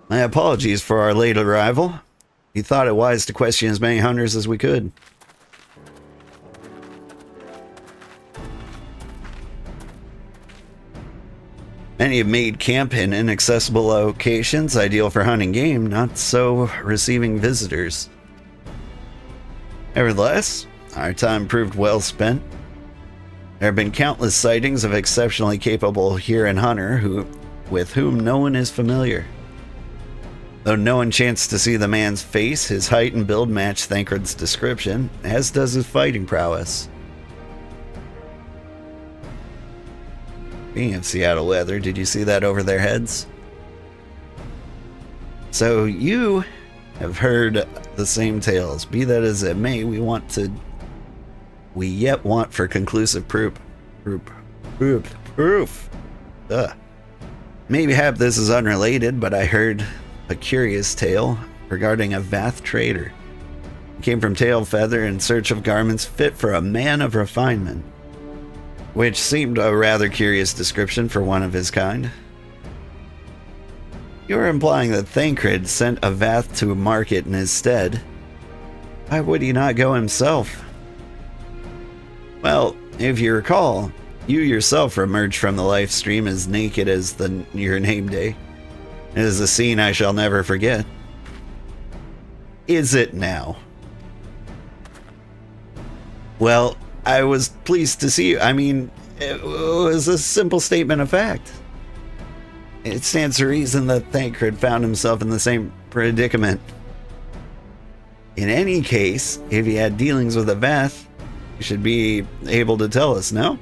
My apologies for our late arrival. We thought it wise to question as many hunters as we could. Many have made camp in inaccessible locations, ideal for hunting game, not so receiving visitors. Nevertheless, our time proved well spent. There have been countless sightings of exceptionally capable Huron hunter with whom no one is familiar. Though no one chanced to see the man's face, his height and build match Thancred's description, as does his fighting prowess. Speaking of Seattle weather, did you see that over their heads? So you have heard the same tales. Be that as it may, we yet want for conclusive proof. Mayhap this is unrelated, but I heard a curious tale regarding a Vath trader. He came from Tailfeather in search of garments fit for a man of refinement, which seemed a rather curious description for one of his kind. You're implying that Thancred sent a Vath to market in his stead. Why would he not go himself? Well, if you recall, you yourself emerged from the live stream as naked as your name day. It is a scene I shall never forget. Is it now? Well, I was pleased to see you. I mean, it was a simple statement of fact. It stands to reason that Thancred found himself in the same predicament. In any case, if he had dealings with a Vath, you should be able to tell us, no?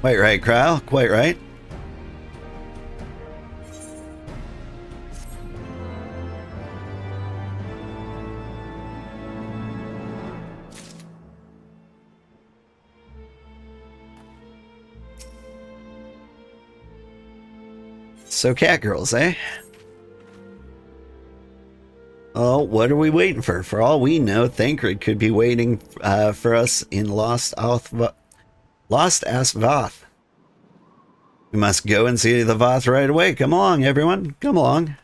Quite right, Kyle. Quite right. So cat girls, eh? Oh, what are we waiting for? For all we know, Thancred could be waiting for us in Lost Asvath. We must go and see the Vath right away. Come along, everyone. Come along.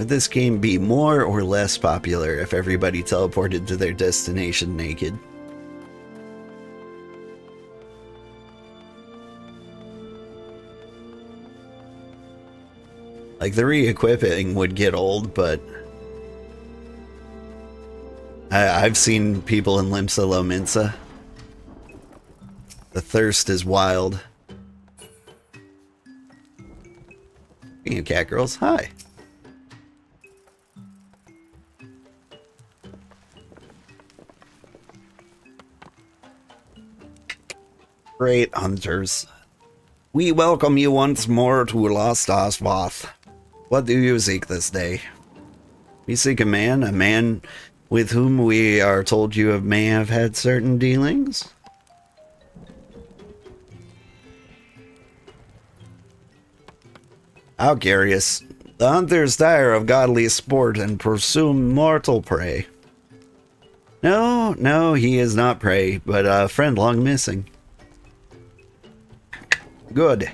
Would this game be more or less popular if everybody teleported to their destination naked? Like, the re-equipping would get old, but I've seen people in Limsa Lominsa. The thirst is wild. Speaking of cat girls, hi. Great hunters. We welcome you once more to Lost Osvoth. What do you seek this day? We seek a man with whom we are told you may have had certain dealings? How curious. The hunters tire of godly sport and pursue mortal prey. No, he is not prey, but a friend long missing. Good.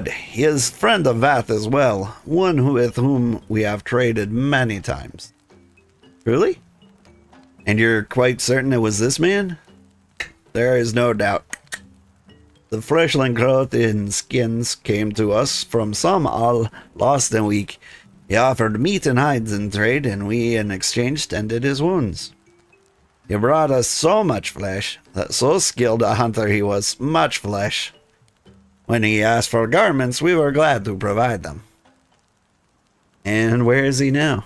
He is friend of Vath as well, one with whom we have traded many times. Truly? And you're quite certain it was this man? There is no doubt. The fleshling growth in skins came to us from some all lost and weak. He offered meat and hides in trade, and we in exchange tended his wounds. He brought us so much flesh, that so skilled a hunter he was, much flesh. When he asked for garments, we were glad to provide them. And where is he now?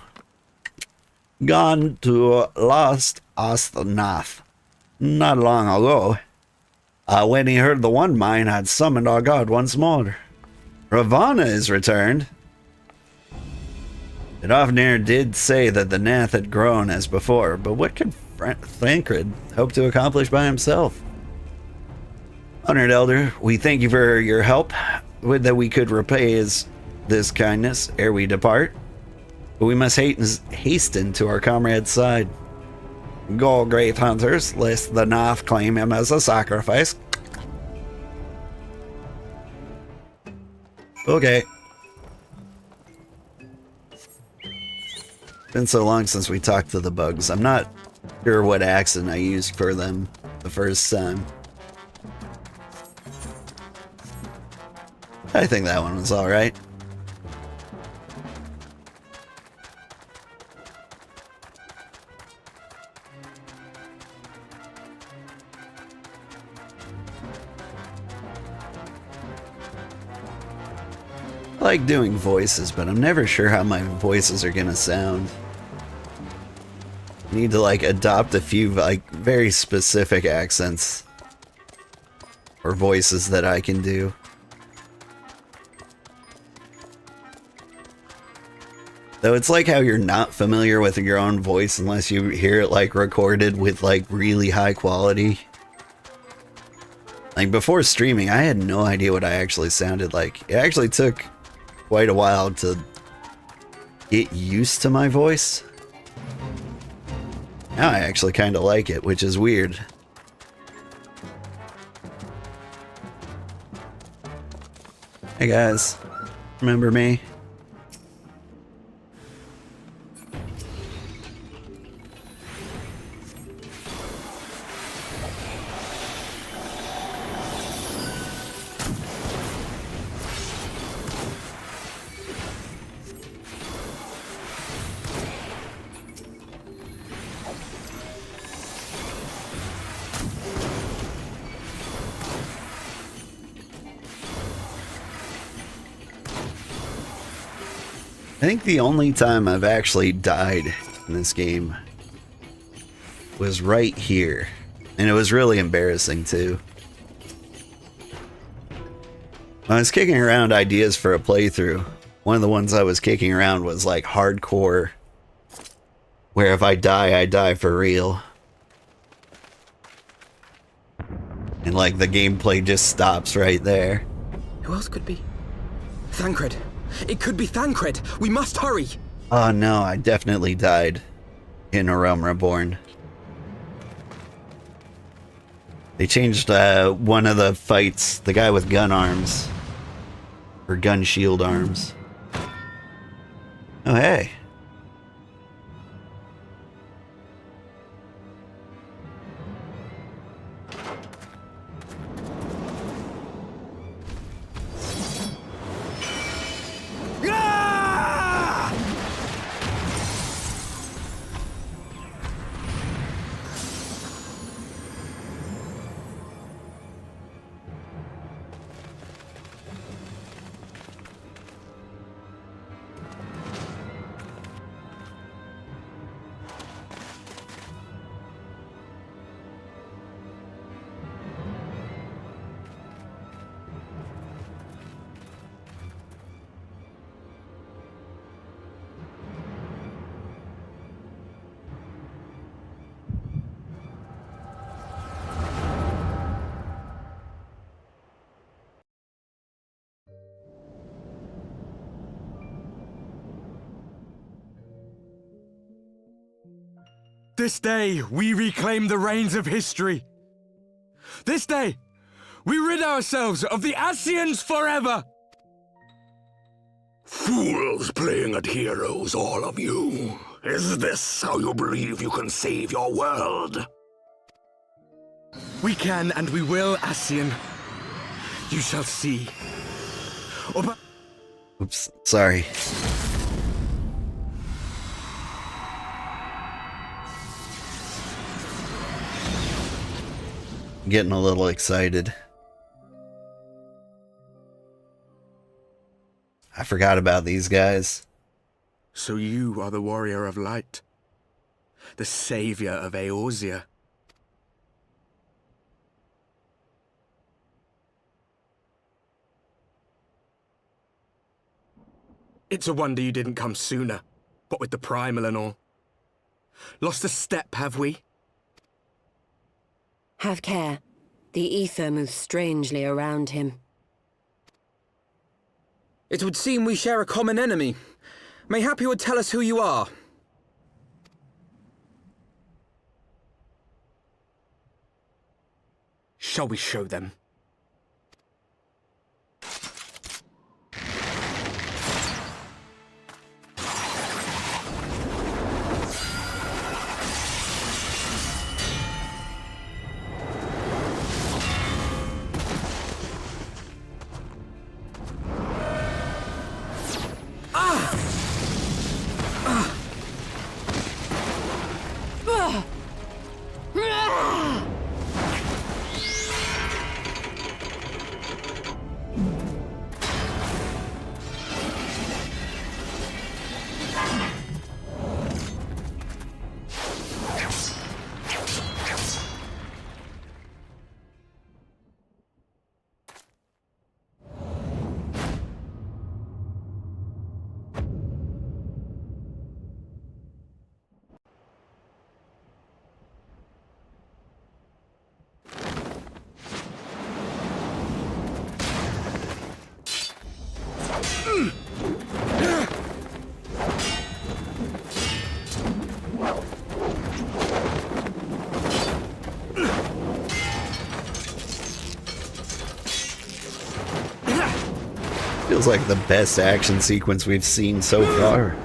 Gone to Lost Osnath. Not long ago. When he heard the one mine had summoned our god once more. Ravana is returned. Edofnir did say that the Nath had grown as before, but what could Thancred hope to accomplish by himself? Honored Elder, we thank you for your help. Would that we could repay this kindness ere we depart. But we must hasten to our comrade's side. Go, great hunters, lest the Nath claim him as a sacrifice. Okay. Been so long since we talked to the bugs. I'm not sure what accent I used for them the first time. I think that one was alright. I like doing voices, but I'm never sure how my voices are gonna sound. I need to like adopt a few like very specific accents or voices that I can do. Though it's like how you're not familiar with your own voice unless you hear it like recorded with like really high quality. Like before streaming, I had no idea what I actually sounded like. It actually took quite a while to get used to my voice. Now I actually kind of like it, which is weird. Hey guys, remember me? I think the only time I've actually died in this game was right here. And it was really embarrassing too. When I was kicking around ideas for a playthrough, one of the ones I was kicking around was like hardcore, where if I die for real. And like the gameplay just stops right there. Who else could be? Thancred. It could be Thancred. We must hurry. Oh no, I definitely died in A Realm Reborn. They changed one of the fights, the guy with gun arms. Or gun shield arms. Oh, hey. This day, we reclaim the reins of history. This day, we rid ourselves of the Ascians forever! Fools playing at heroes, all of you. Is this how you believe you can save your world? We can and we will, Ascian. You shall see. Oops, sorry. Getting a little excited. I forgot about these guys. So you are the Warrior of Light, the savior of Eorzea. It's a wonder you didn't come sooner, what with the primal and all. Lost a step, have we? Have care. The ether moves strangely around him. It would seem we share a common enemy. Mayhap you would tell us who you are. Shall we show them? Feels like the best action sequence we've seen so far.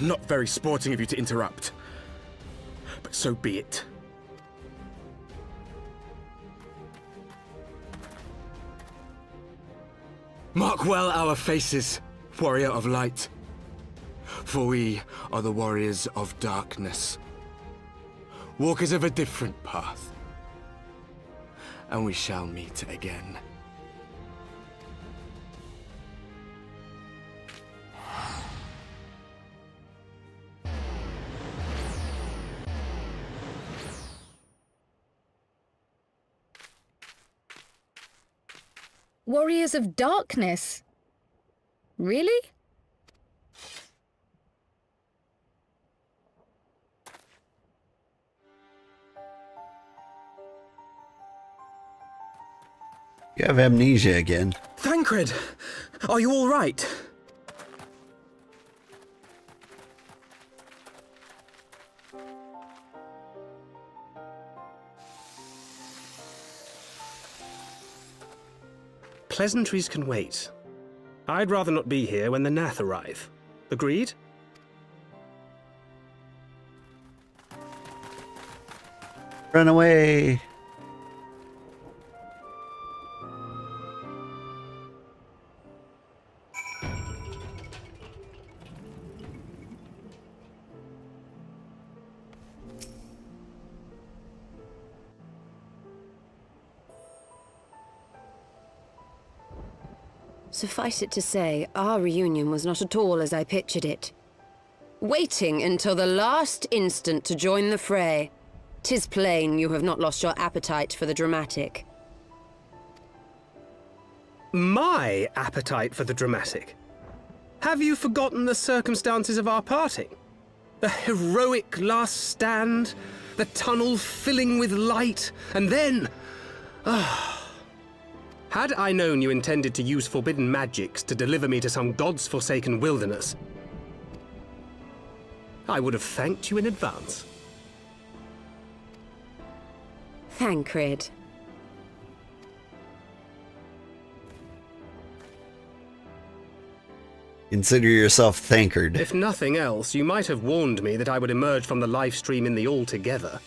Not very sporting of you to interrupt, but so be it. Mark well our faces, Warrior of Light, for we are the Warriors of Darkness, walkers of a different path, and we shall meet again. Warriors of Darkness? Really? You have amnesia again. Thancred! Are you all right? Pleasantries can wait. I'd rather not be here when the Nath arrive. Agreed? Run away! Suffice it to say, our reunion was not at all as I pictured it. Waiting until the last instant to join the fray. 'Tis plain you have not lost your appetite for the dramatic. My appetite for the dramatic? Have you forgotten the circumstances of our parting? The heroic last stand, the tunnel filling with light, and then... Had I known you intended to use forbidden magics to deliver me to some god's forsaken wilderness, I would have thanked you in advance. Thancred. Consider yourself thankered. If nothing else, you might have warned me that I would emerge from the live stream in the altogether.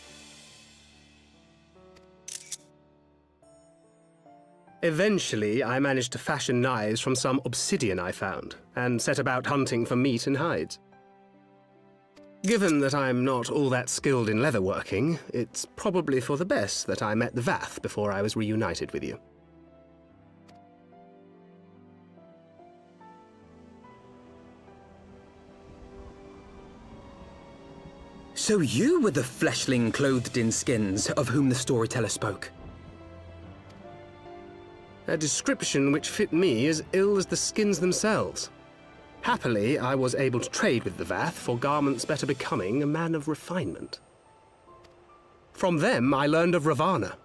Eventually, I managed to fashion knives from some obsidian I found, and set about hunting for meat and hides. Given that I'm not all that skilled in leatherworking, it's probably for the best that I met the Vath before I was reunited with you. So you were the fleshling clothed in skins of whom the storyteller spoke? A description which fit me as ill as the skins themselves. Happily, I was able to trade with the Vath for garments better becoming a man of refinement. From them I learned of Ravana,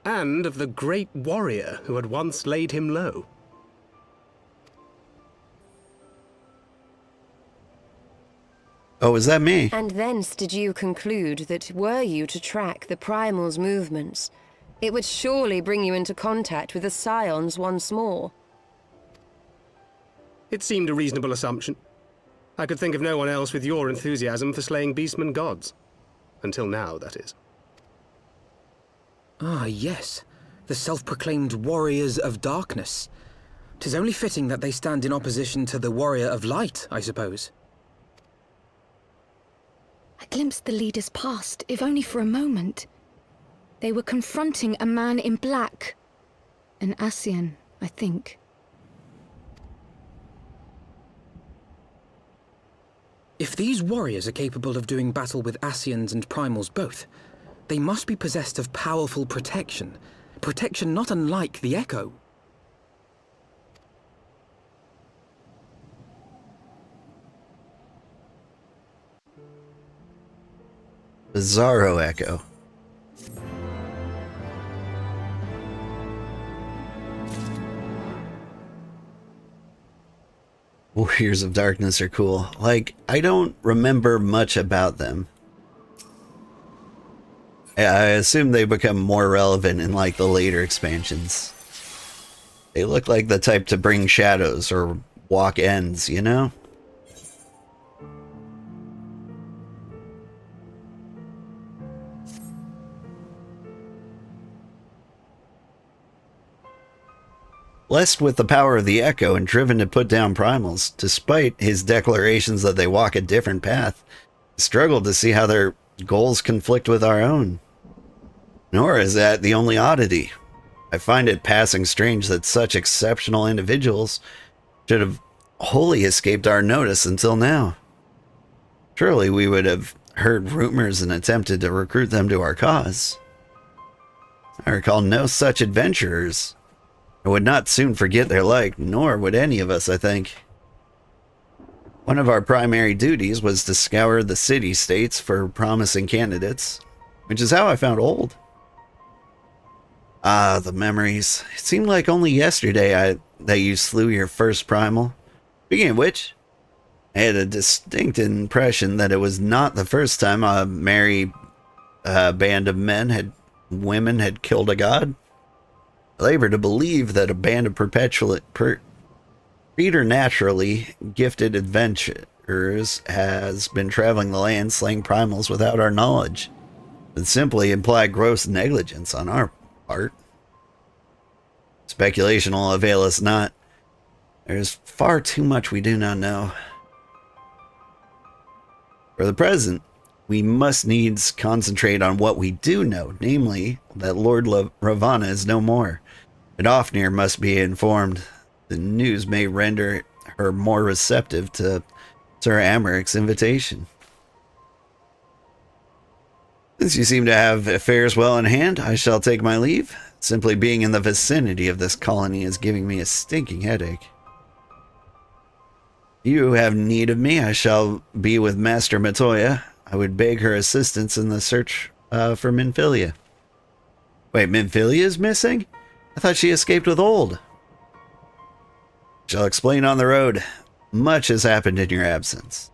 and of the great warrior who had once laid him low. Oh, is that me? And thence did you conclude that were you to track the Primal's movements, it would surely bring you into contact with the Scions once more. It seemed a reasonable assumption. I could think of no one else with your enthusiasm for slaying beastmen gods. Until now, that is. Ah, yes. The self-proclaimed warriors of darkness. 'Tis only fitting that they stand in opposition to the warrior of light, I suppose. I glimpsed the leaders past, if only for a moment. They were confronting a man in black. An Ascian, I think. If these warriors are capable of doing battle with Ascians and Primals both, they must be possessed of powerful protection. Protection not unlike the Echo. Bizarro Echo. Warriors of Darkness are cool. Like, I don't remember much about them. I assume they become more relevant in, like, the later expansions. They look like the type to bring shadows or walk ends, you know? Blessed with the power of the Echo and driven to put down primals, despite his declarations that they walk a different path, I struggle to see how their goals conflict with our own. Nor is that the only oddity. I find it passing strange that such exceptional individuals should have wholly escaped our notice until now. Surely we would have heard rumors and attempted to recruit them to our cause. I recall no such adventurers. I would not soon forget their like, nor would any of us, I think. One of our primary duties was to scour the city-states for promising candidates, which is how I found Old. Ah, the memories. It seemed like only yesterday that you slew your first primal. Speaking of which, I had a distinct impression that it was not the first time a merry band of women had killed a god. I labor to believe that a band of preternaturally gifted adventurers has been traveling the land slaying primals without our knowledge. It simply imply gross negligence on our part. Speculation will avail us not. There's far too much we do not know. For the present, we must needs concentrate on what we do know, namely that Lord Ravana is no more. But Ofnir must be informed. The news may render her more receptive to Sir Amaric's invitation. Since you seem to have affairs well in hand, I shall take my leave. Simply being in the vicinity of this colony is giving me a stinking headache. If you have need of me, I shall be with Master Matoya. I would beg her assistance in the search for Minfilia. Wait, Minfilia is missing? I thought she escaped with Old. Shall explain on the road. Much has happened in your absence.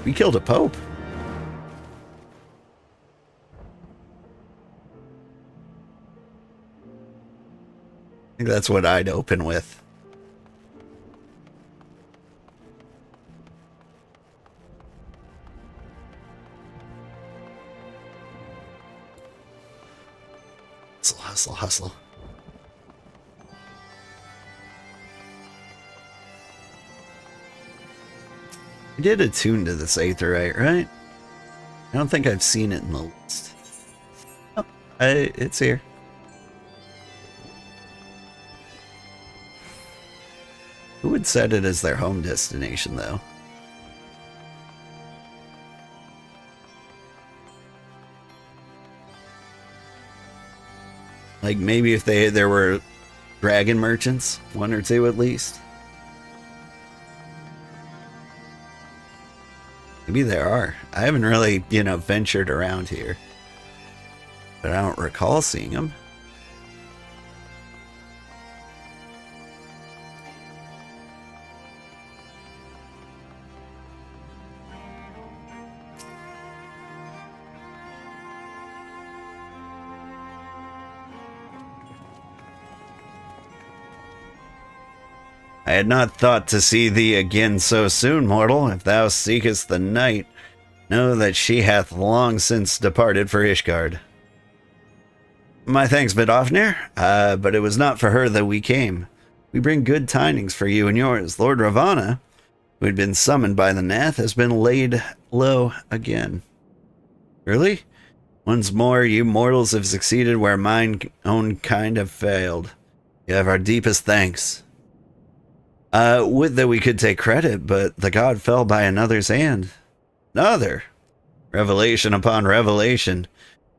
We killed a pope. I think that's what I'd open with. Hustle, hustle, hustle. I did attune to this Aetherite, right? I don't think I've seen it in the list. Oh, it's here. Who would set it as their home destination, though? Like, maybe if there were dragon merchants, one or two at least. Maybe there are. I haven't really, ventured around here. But I don't recall seeing them. I had not thought to see thee again so soon, mortal. If thou seekest the night, know that she hath long since departed for Ishgard. My thanks, Vidofnir, but it was not for her that we came. We bring good tidings for you and yours. Lord Ravana, who had been summoned by the Nath, has been laid low again. Really? Once more, you mortals have succeeded where mine own kind have failed. You have our deepest thanks. Would that we could take credit, but the god fell by another's hand. Another? Revelation upon revelation.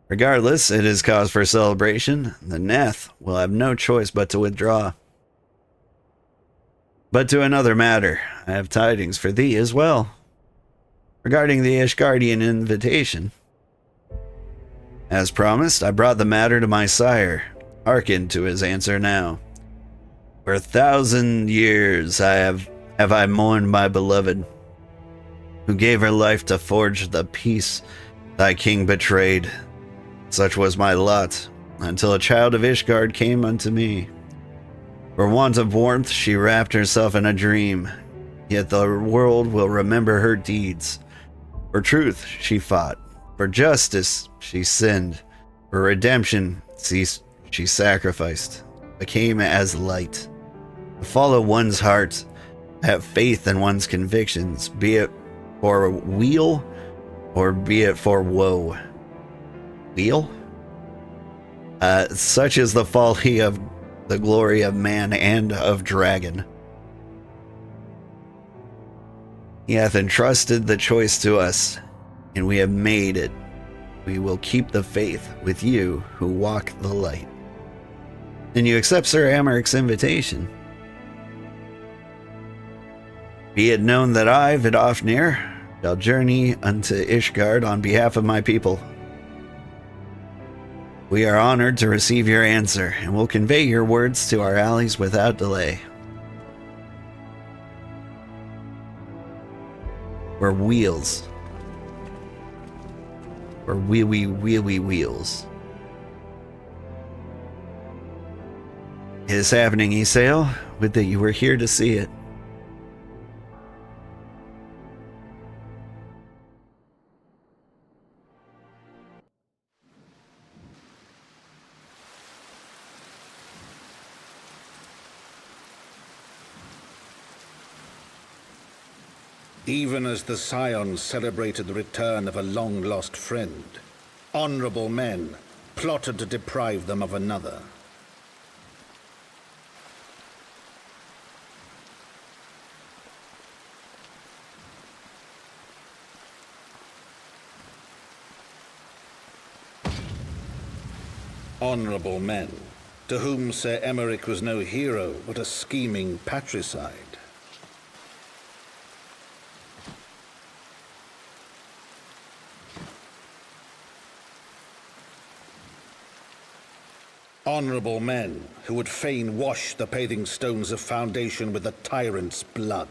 Regardless, it is cause for celebration. The Nath will have no choice but to withdraw. But to another matter, I have tidings for thee as well. Regarding the Ishgardian invitation. As promised, I brought the matter to my sire. Hearken to his answer now. For 1,000 years have I mourned my beloved, who gave her life to forge the peace thy king betrayed. Such was my lot, until a child of Ishgard came unto me. For want of warmth she wrapped herself in a dream, yet the world will remember her deeds. For truth she fought, for justice she sinned, for redemption she sacrificed, became as light. Follow one's heart, have faith in one's convictions, be it for weal or be it for woe. Weal? Such is the folly of the glory of man and of dragon. He hath entrusted the choice to us, and we have made it. We will keep the faith with you who walk the light. And you accept Sir Amaric's invitation. Be it known that I, Vidofnir, shall journey unto Ishgard on behalf of my people. We are honored to receive your answer, and will convey your words to our allies without delay. We're wheels. We're wheelie wheels. It is happening, Isail. Would that you were here to see it. Even as the Scions celebrated the return of a long-lost friend, honorable men plotted to deprive them of another. Honorable men, to whom Sir Emeric was no hero, but a scheming patricide. Honorable men who would fain wash the paving stones of foundation with the tyrant's blood.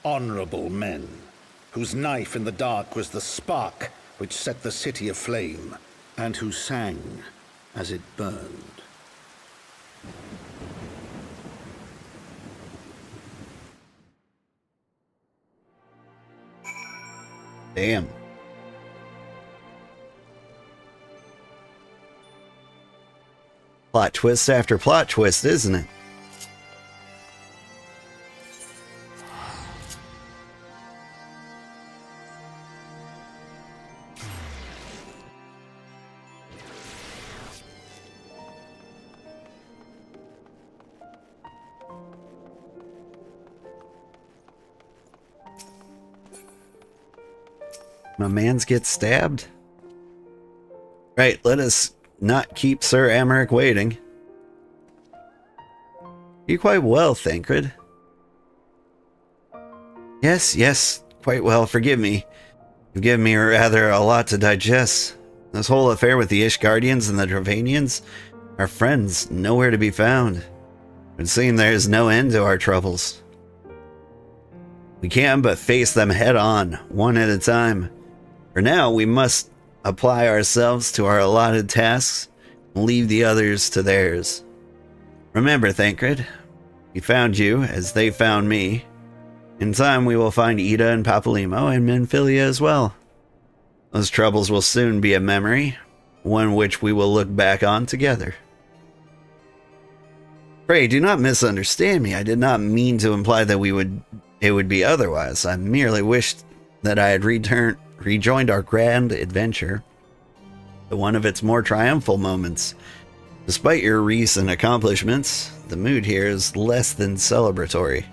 Honorable men whose knife in the dark was the spark which set the city aflame, and who sang as it burned. Damn. Plot twist after plot twist, isn't it? My mans get stabbed? Right, let us not keep Sir Emeric waiting. You quite well, Thancred. Yes, quite well. Forgive me. You've given me rather a lot to digest. This whole affair with the Ishgardians and the Dravanians, our friends, nowhere to be found. It would seem there is no end to our troubles. We can't but face them head on, one at a time. For now, we must apply ourselves to our allotted tasks and leave the others to theirs. Remember, Thancred, we found you as they found me. In time, we will find Ida and Papalymo and Minfilia as well. Those troubles will soon be a memory, one which we will look back on together. Pray, do not misunderstand me. I did not mean to imply that it would be otherwise. I merely wished that I had rejoined our grand adventure, one of its more triumphal moments. Despite your recent accomplishments, the mood here is less than celebratory.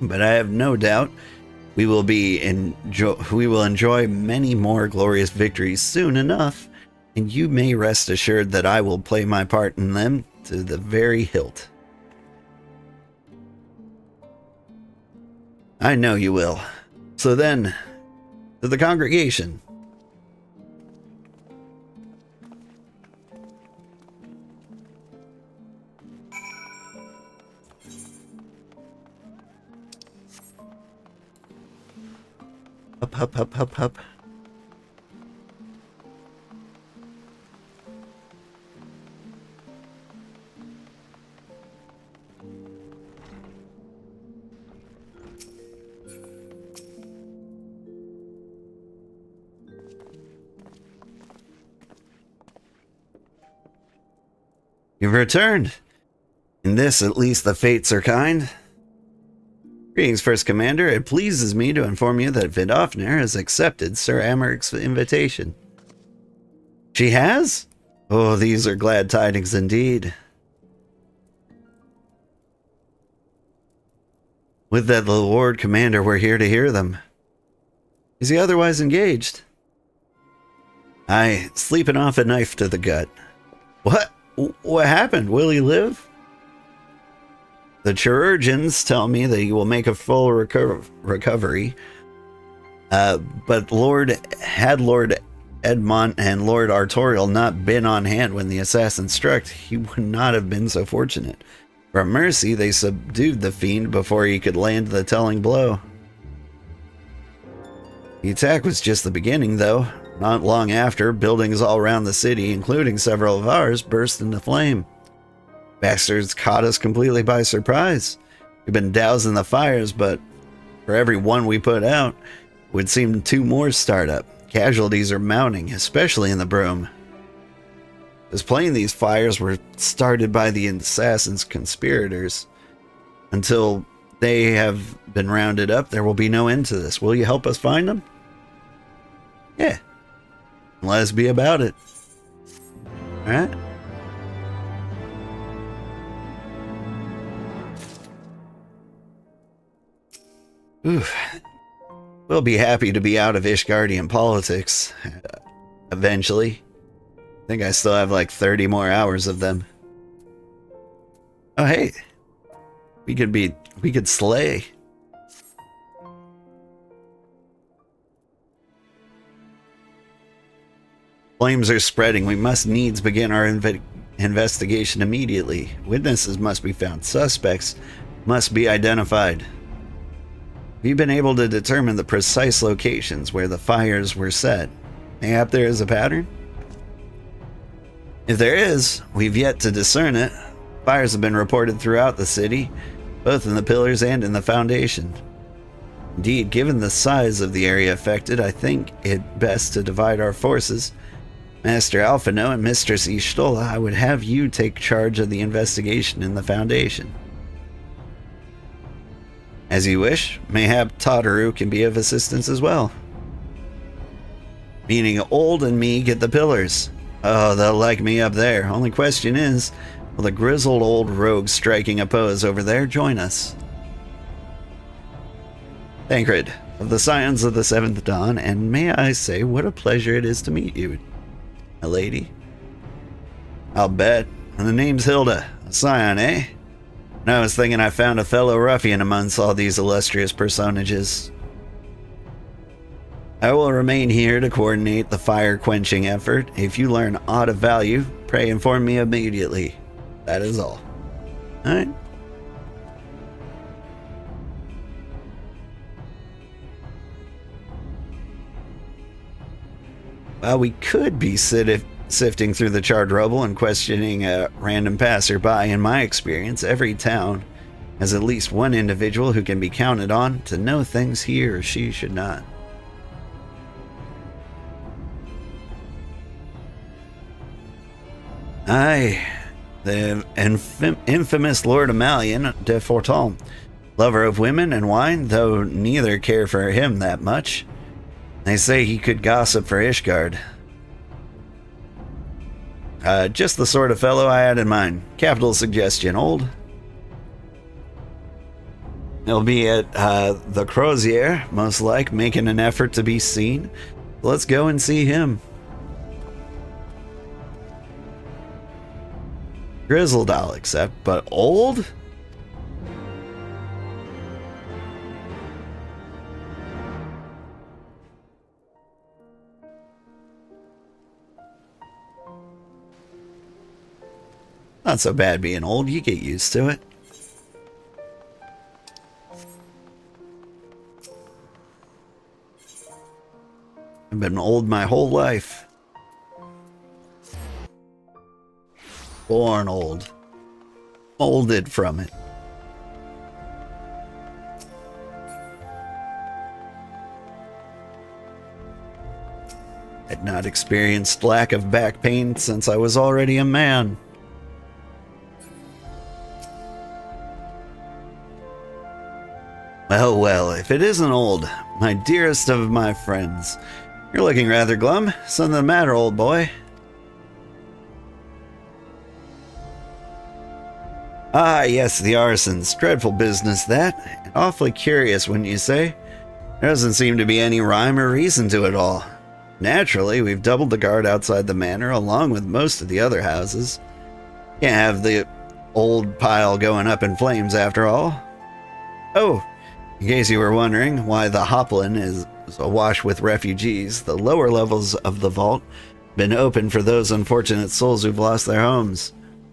But I have no doubt we will enjoy many more glorious victories soon enough, and you may rest assured that I will play my part in them to the very hilt. I know you will. So then, to the congregation. Up. You've returned. In this, at least, the fates are kind. Greetings, First Commander. It pleases me to inform you that Vidofnir has accepted Sir Amaric's invitation. She has? Oh, these are glad tidings indeed. Would that the Lord Commander were here to hear them. Is he otherwise engaged? Aye, sleeping off a knife to the gut. What? What happened? Will he live? The chirurgeons tell me that he will make a full recovery. But Lord Edmont and Lord Artorial not been on hand when the assassin struck, he would not have been so fortunate. From mercy, they subdued the fiend before he could land the telling blow. The attack was just the beginning, though. Not long after, buildings all around the city, including several of ours, burst into flame. Bastards caught us completely by surprise. We've been dousing the fires, but for every one we put out, it would seem 2 more start up. Casualties are mounting, especially in the Broom. It's plain these fires were started by the assassin's conspirators. Until they have been rounded up, there will be no end to this. Will you help us find them? Yeah. Let us be about it. Alright? Oof. We'll be happy to be out of Ishgardian politics. Eventually. I think I still have like 30 more hours of them. Oh hey. We could slay. Flames are spreading. We must needs begin our investigation immediately. Witnesses must be found. Suspects must be identified. Have you been able to determine the precise locations where the fires were set? Mayhap there is a pattern? If there is, we've yet to discern it. Fires have been reported throughout the city, both in the pillars and in the foundation. Indeed, given the size of the area affected, I think it best to divide our forces. Master Alphino and Mistress Ishtola, I would have you take charge of the investigation in the Foundation. As you wish, mayhap Tataru can be of assistance as well. Meaning Old and me get the pillars. Oh, they'll like me up there. Only question is, will the grizzled old rogue striking a pose over there join us? Thancred, of the Scions of the Seventh Dawn, and may I say, what a pleasure it is to meet you, a lady. I'll bet. And the name's Hilda, a Scion, eh? And I was thinking I found a fellow ruffian amongst all these illustrious personages. I will remain here to coordinate the fire-quenching effort. If you learn aught of value, pray inform me immediately. That is all. Alright. Well, we could be sifting through the charred rubble and questioning a random passerby. In my experience, every town has at least one individual who can be counted on to know things he or she should not. Aye, the infamous Lord Amalian de Forton, lover of women and wine, though neither care for him that much. They say he could gossip for Ishgard. Just the sort of fellow I had in mind. Capital suggestion, Old. He'll be at the Crozier, most like, making an effort to be seen. Let's go and see him. Grizzled, I'll accept, but Old? Not so bad being old, you get used to it. I've been old my whole life. Born old. Molded from it. Had not experienced lack of back pain since I was already a man. Well, well, if it isn't Old, my dearest of my friends. You're looking rather glum. Something the matter, old boy? Ah, yes, the arsons. Dreadful business, that. And awfully curious, wouldn't you say? There doesn't seem to be any rhyme or reason to it all. Naturally, we've doubled the guard outside the manor, along with most of the other houses. Can't have the old pile going up in flames, after all. Oh, in case you were wondering why the Hoplin is awash with refugees. The lower levels of the vault been open for those unfortunate souls who've lost their homes.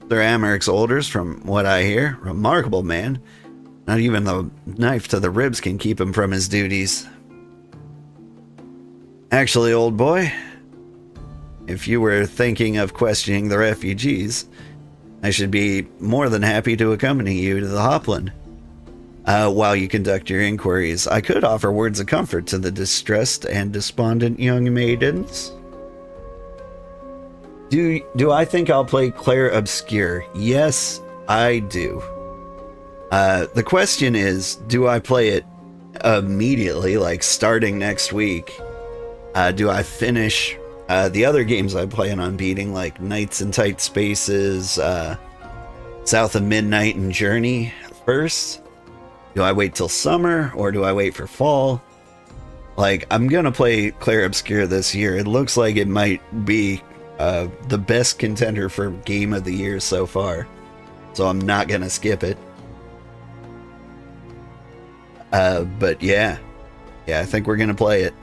Sir Amaric's orders, from what I hear, remarkable man. Not even the knife to the ribs can keep him from his duties. Actually, old boy, if you were thinking of questioning the refugees, I should be more than happy to accompany you to the Hopland. While you conduct your inquiries, I could offer words of comfort to the distressed and despondent young maidens. Do I think I'll play Claire Obscure? Yes, I do. The question is, do I play it immediately, like starting next week? Do I finish the other games I plan on beating, like Nights in Tight Spaces, South of Midnight, and Journey first? Do I wait till summer, or do I wait for fall? Like, I'm gonna play Claire Obscure this year. It looks like it might be the best contender for Game of the Year so far. So I'm not gonna skip it. But yeah, I think we're gonna play it.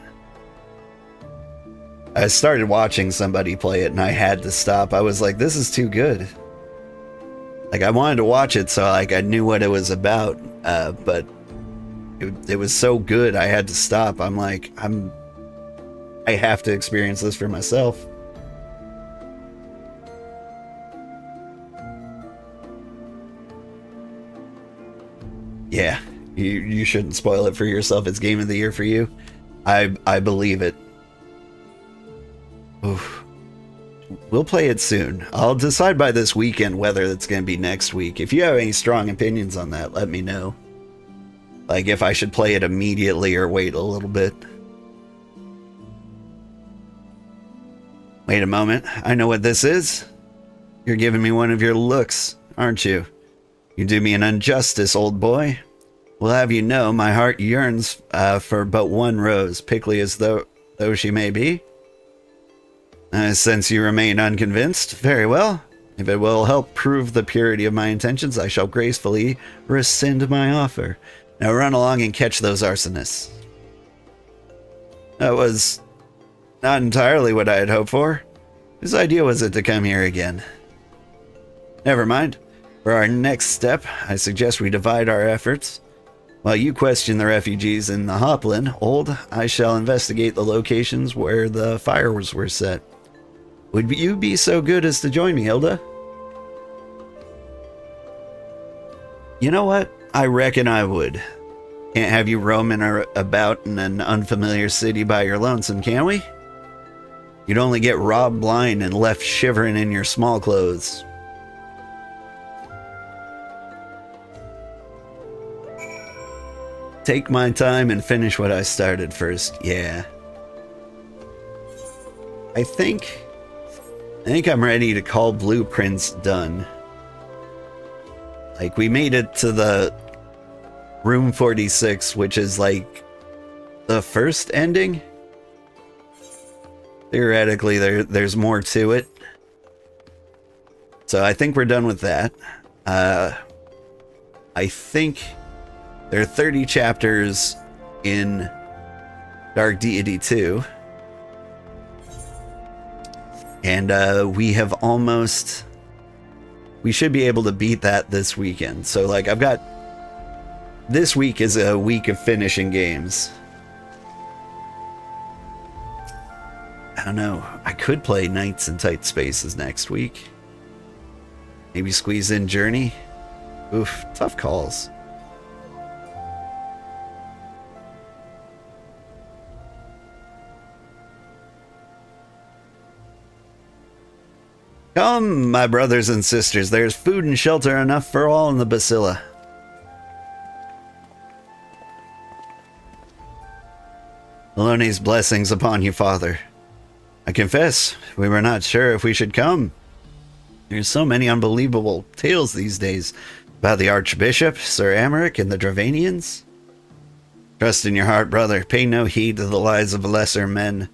I started watching somebody play it and I had to stop. I was like, this is too good. Like, I wanted to watch it so like I knew what it was about, but it was so good I had to stop. I'm like, I have to experience this for myself. Yeah, you shouldn't spoil it for yourself. It's Game of the Year for you. I believe it. Oof. We'll play it soon. I'll decide by this weekend whether it's going to be next week. If you have any strong opinions on that, let me know. Like if I should play it immediately or wait a little bit. Wait a moment. I know what this is. You're giving me one of your looks, aren't you? You do me an injustice, old boy. Well, have you know, my heart yearns for but one rose, pickly as though she may be. Since you remain unconvinced, very well. If it will help prove the purity of my intentions, I shall gracefully rescind my offer. Now run along and catch those arsonists. That was not entirely what I had hoped for. Whose idea was it to come here again? Never mind. For our next step, I suggest we divide our efforts. While you question the refugees in the Hopland, I shall investigate the locations where the fires were set. Would you be so good as to join me, Hilda? You know what? I reckon I would. Can't have you roaming about in an unfamiliar city by your lonesome, can we? You'd only get robbed blind and left shivering in your small clothes. Take my time and finish what I started first. Yeah. I think I'm ready to call blueprints done. Like, we made it to the room 46, which is like the first ending. Theoretically, there's more to it. So I think we're done with that. I think there are 30 chapters in Dark Deity 2. And we should be able to beat that this weekend. So like this week is a week of finishing games. I don't know. I could play Nights in Tight Spaces next week. Maybe squeeze in Journey. Oof, tough calls. Come, my brothers and sisters, there's food and shelter enough for all in the Bacilla. Maloney's blessings upon you, Father. I confess, we were not sure if we should come. There's so many unbelievable tales these days about the Archbishop, Sir Amaric, and the Dravanians. Trust in your heart, brother. Pay no heed to the lies of lesser men.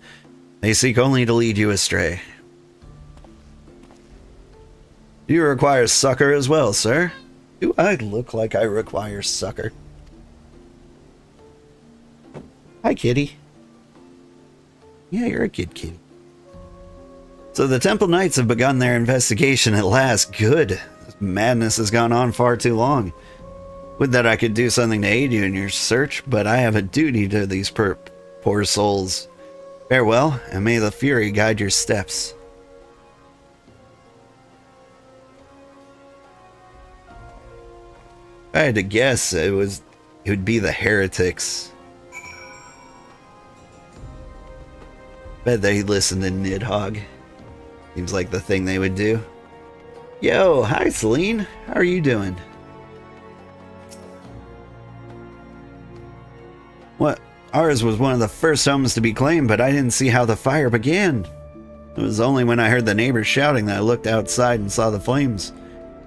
They seek only to lead you astray. Do you require succor as well, sir? Do I look like I require succor? Hi, kitty. Yeah, you're a good kitty. So the Temple Knights have begun their investigation at last. Good. This madness has gone on far too long. Would that I could do something to aid you in your search, but I have a duty to these poor souls. Farewell, and may the Fury guide your steps. If I had to guess, it would be the heretics. Bet they listened to Nidhogg. Seems like the thing they would do. Yo, hi Celine. How are you doing? What? Ours was one of the first homes to be claimed, but I didn't see how the fire began. It was only when I heard the neighbors shouting that I looked outside and saw the flames.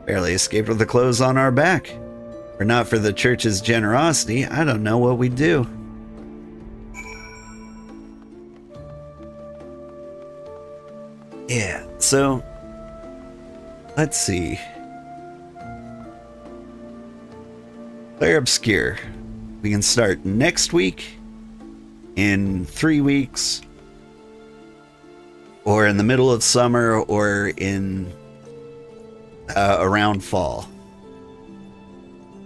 Barely escaped with the clothes on our back. Were not for the church's generosity, I don't know what we'd do. Yeah, so let's see. Clair Obscure. We can start next week, in 3 weeks, or in the middle of summer, or in around fall.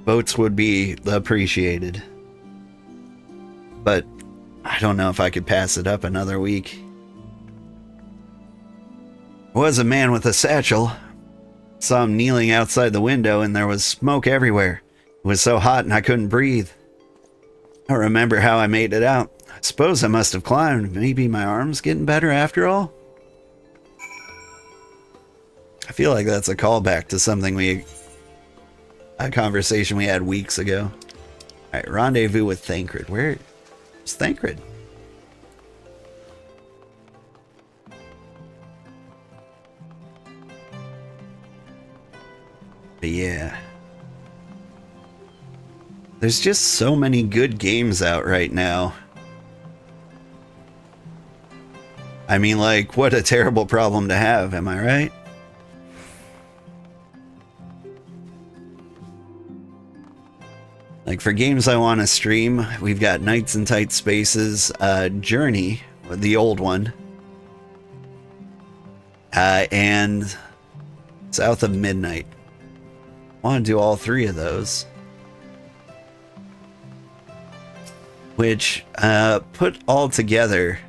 Votes would be appreciated. But I don't know if I could pass it up another week. There was a man with a satchel. Saw him kneeling outside the window and there was smoke everywhere. It was so hot and I couldn't breathe. I don't remember how I made it out. I suppose I must have climbed. Maybe my arm's getting better after all? I feel like that's a callback to something a conversation we had weeks ago. Alright, rendezvous with Thancred. Where's Thancred? But yeah. There's just so many good games out right now. I mean, like, what a terrible problem to have, am I right? Like, for games I want to stream, we've got Nights in Tight Spaces, Journey, the old one, and South of Midnight. I want to do all three of those. Which, put all together,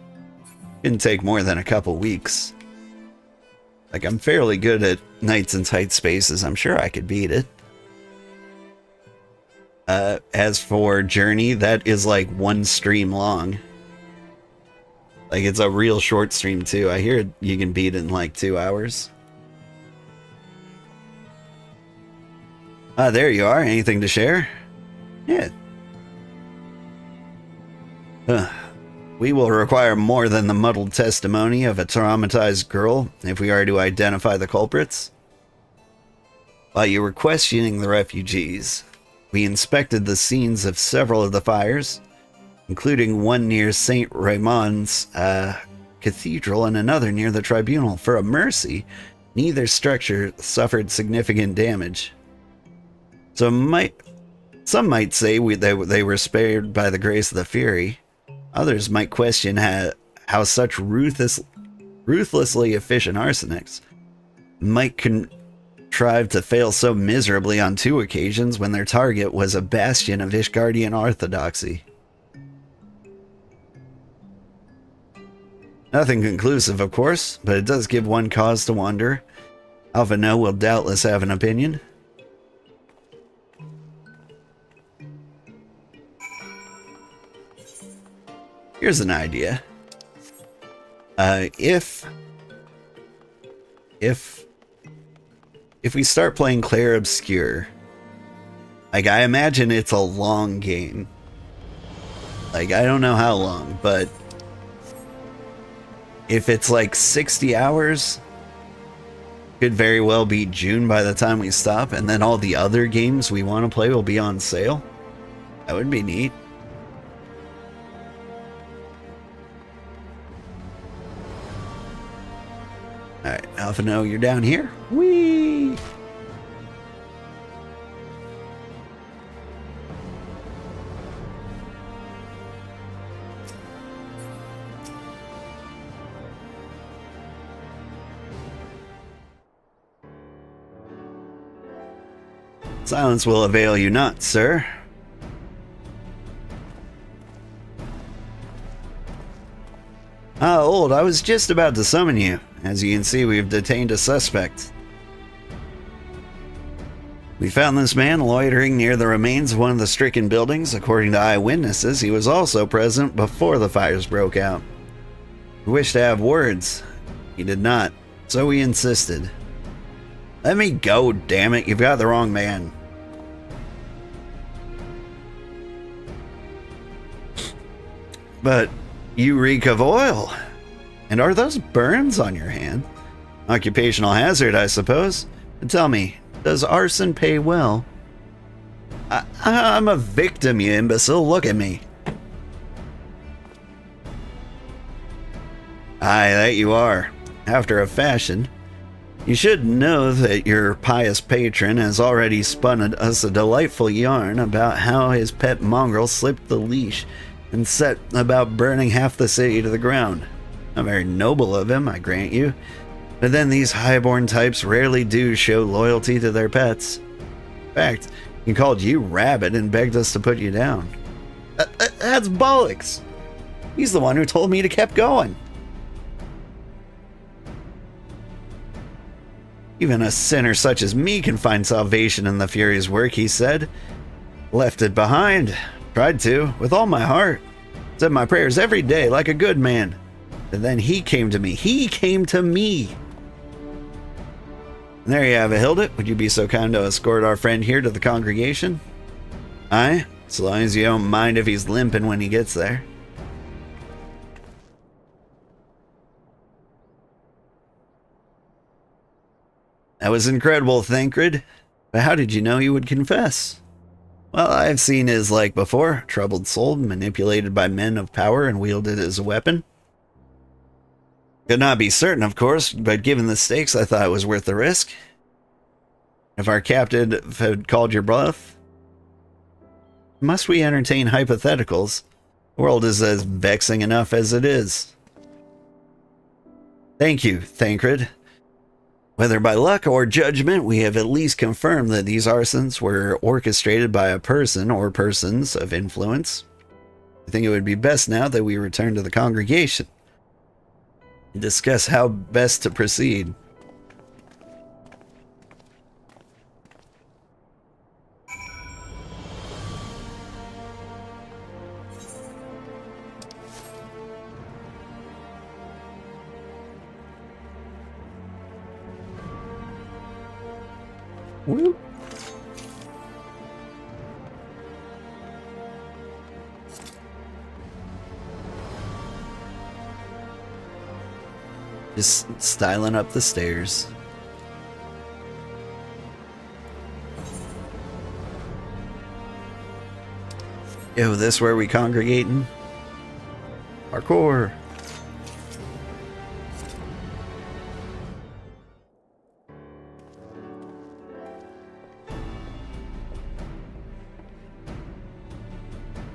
didn't take more than a couple weeks. Like, I'm fairly good at Nights in Tight Spaces. I'm sure I could beat it. As for Journey, that is like one stream long. Like, it's a real short stream too. I hear you can beat it in like 2 hours. Ah, there you are. Anything to share? Yeah. We will require more than the muddled testimony of a traumatized girl if we are to identify the culprits. While you were questioning the refugees, we inspected the scenes of several of the fires, including one near St. Raymond's Cathedral and another near the Tribunal. For a mercy, neither structure suffered significant damage. So some might say they were spared by the grace of the Fury. Others might question how such ruthlessly efficient arsenics might contrive to fail so miserably on 2 occasions when their target was a bastion of Ishgardian orthodoxy. Nothing conclusive, of course, but it does give one cause to wonder. Alpha No will doubtless have an opinion. Here's an idea. If we start playing Clair Obscure, like, I imagine it's a long game. Like, I don't know how long, but if it's like 60 hours, could very well be June by the time we stop, and then all the other games we want to play will be on sale. That would be neat. Alright, Alpha No, you're down here. Whee! Silence will avail you not, sir. Ah, Old, I was just about to summon you. As you can see, we've detained a suspect. We found this man loitering near the remains of one of the stricken buildings. According to eyewitnesses, he was also present before the fires broke out. He wished to have words. He did not, so we insisted. Let me go, damn it, you've got the wrong man. But you reek of oil. And are those burns on your hand? Occupational hazard, I suppose. And tell me, does arson pay well? I'm a victim, you imbecile. Look at me. Aye, that you are. After a fashion. You should know that your pious patron has already spun us a delightful yarn about how his pet mongrel slipped the leash and set about burning half the city to the ground. Not very noble of him, I grant you. But then these highborn types rarely do show loyalty to their pets. In fact, he called you Rabbit and begged us to put you down. That's bollocks. He's the one who told me to keep going. Even a sinner such as me can find salvation in the Fury's work, he said. Left it behind. Tried to, with all my heart. Said my prayers every day like a good man. And then he came to me. He came to me. And there you have it, Hilda. Would you be so kind to escort our friend here to the congregation? Aye, so long as you don't mind if he's limping when he gets there. That was incredible, Thancred. But how did you know he would confess? Well, I've seen his like before. Troubled soul, manipulated by men of power and wielded as a weapon. Could not be certain, of course, but given the stakes, I thought it was worth the risk. If our captain had called your bluff, must we entertain hypotheticals? The world is as vexing enough as it is. Thank you, Thancred. Whether by luck or judgment, we have at least confirmed that these arsons were orchestrated by a person or persons of influence. I think it would be best now that we return to the congregation and discuss how best to proceed. Woo. Just styling up the stairs. Yo, this where we congregating? Parkour.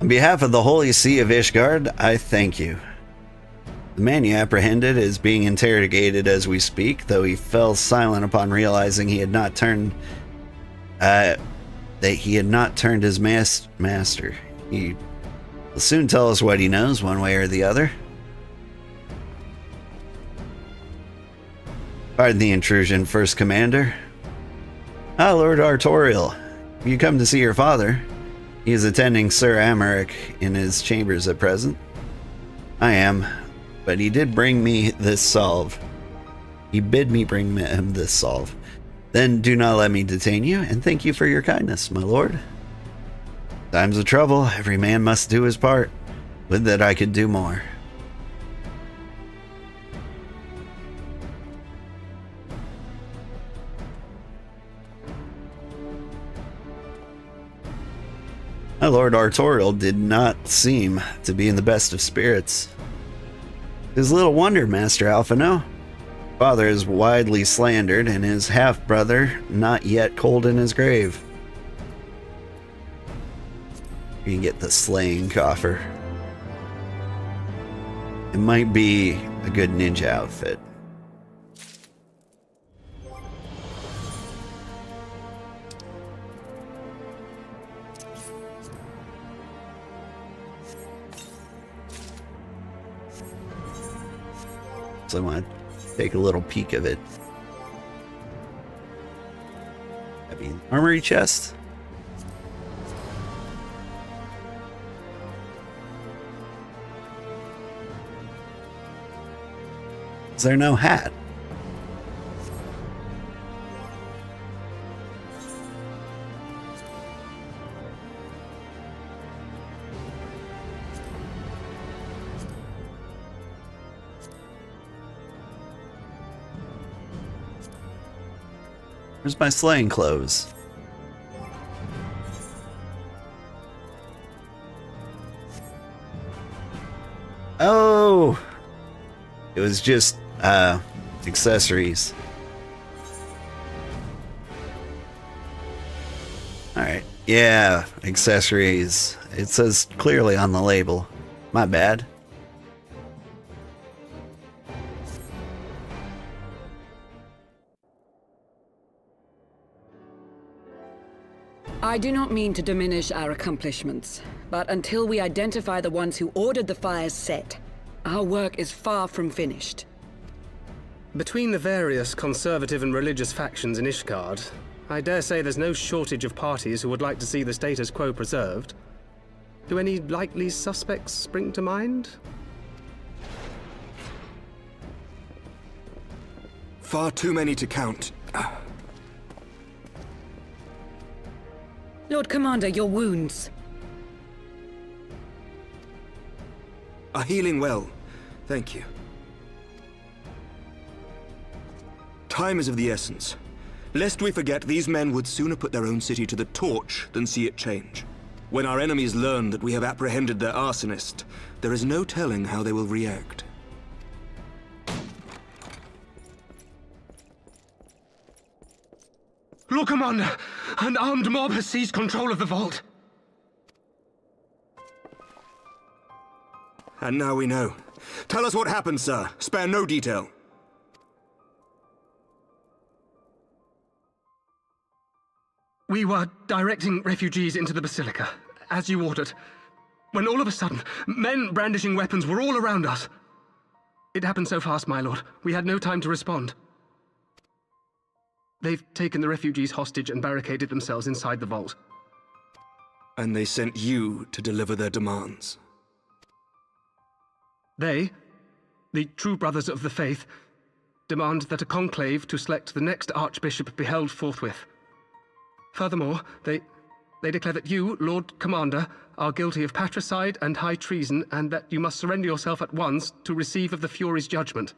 On behalf of the Holy See of Ishgard, I thank you. The man you apprehended is being interrogated as we speak, though he fell silent upon realizing he had not turned his master. He will soon tell us what he knows, one way or the other. Pardon the intrusion, First Commander. Ah, Lord Artorial, you come to see your father. He is attending Sir Amaric in his chambers at present. I am, but he did bring me this salve. He bid me bring him this salve. Then do not let me detain you, and thank you for your kindness, my lord. Times of trouble, every man must do his part. Would that I could do more. My Lord Artorial did not seem to be in the best of spirits. It is little wonder, Master Alphino. Father is widely slandered, and his half-brother not yet cold in his grave. You can get the slaying coffer. It might be a good ninja outfit. So I want to take a little peek of it. I mean, armory chest. Is there no hat? Where's my slaying clothes? Oh! It was just, accessories. Alright. Yeah, accessories. It says clearly on the label. My bad. I do not mean to diminish our accomplishments, but until we identify the ones who ordered the fires set, our work is far from finished. Between the various conservative and religious factions in Ishgard, I dare say there's no shortage of parties who would like to see the status quo preserved. Do any likely suspects spring to mind? Far too many to count. Lord Commander, your wounds. Are healing well. Thank you. Time is of the essence. Lest we forget, these men would sooner put their own city to the torch than see it change. When our enemies learn that we have apprehended their arsonist, there is no telling how they will react. Lord Commander, an armed mob has seized control of the vault. And now we know. Tell us what happened, sir. Spare no detail. We were directing refugees into the Basilica, as you ordered, when all of a sudden, men brandishing weapons were all around us. It happened so fast, my lord. We had no time to respond. They've taken the refugees hostage and barricaded themselves inside the vault. And they sent you to deliver their demands. They, the true brothers of the faith, demand that a conclave to select the next archbishop be held forthwith. Furthermore, they declare that you, Lord Commander, are guilty of patricide and high treason, and that you must surrender yourself at once to receive of the Fury's judgment.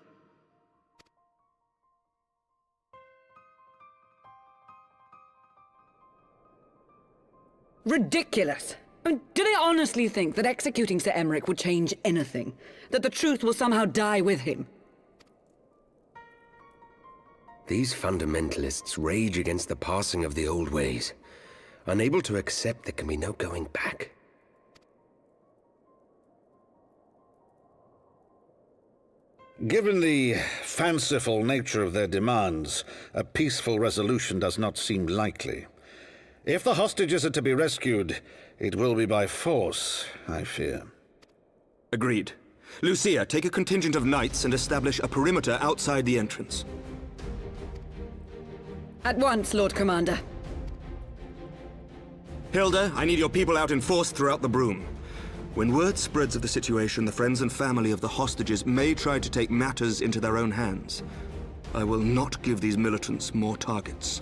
Ridiculous! I mean, do they honestly think that executing Sir Emmerich would change anything? That the truth will somehow die with him? These fundamentalists rage against the passing of the old ways, unable to accept there can be no going back. Given the fanciful nature of their demands, a peaceful resolution does not seem likely. If the hostages are to be rescued, it will be by force, I fear. Agreed. Lucia, take a contingent of knights and establish a perimeter outside the entrance. At once, Lord Commander. Hilda, I need your people out in force throughout the Broom. When word spreads of the situation, the friends and family of the hostages may try to take matters into their own hands. I will not give these militants more targets.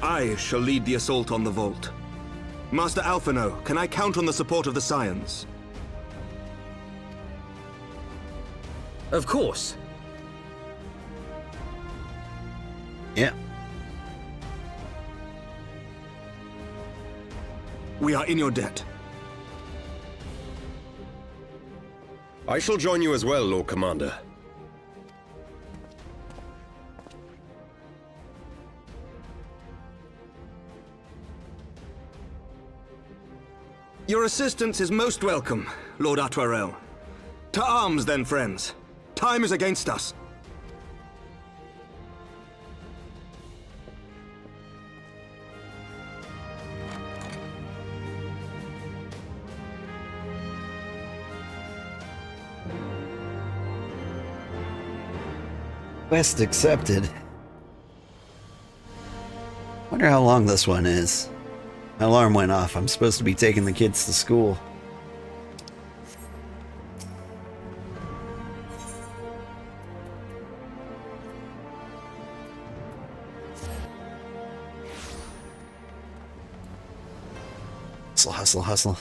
I shall lead the assault on the vault. Master Alphino, can I count on the support of the Scions? Of course. Yeah. We are in your debt. I shall join you as well, Lord Commander. Your assistance is most welcome, Lord Atwarel. To arms, then, friends. Time is against us. Quest accepted. Wonder how long this one is. My alarm went off. I'm supposed to be taking the kids to school. Hustle, hustle, hustle.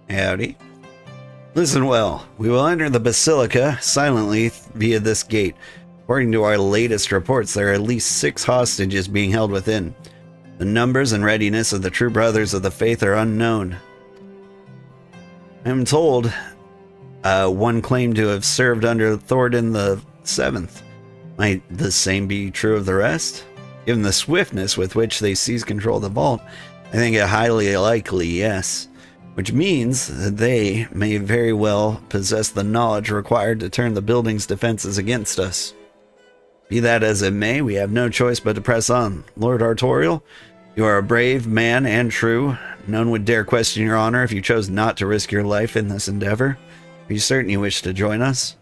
Howdy. Listen well. We will enter the Basilica silently via this gate. According to our latest reports, there are at least 6 hostages being held within. The numbers and readiness of the true brothers of the faith are unknown. I am told one claimed to have served under Thornton the Seventh. Might the same be true of the rest? Given the swiftness with which they seized control of the vault, I think it highly likely, yes. Which means that they may very well possess the knowledge required to turn the building's defenses against us. Be that as it may, we have no choice but to press on. Lord Artorial, you are a brave man and true. None would dare question your honor if you chose not to risk your life in this endeavor. Are you certain you wish to join us?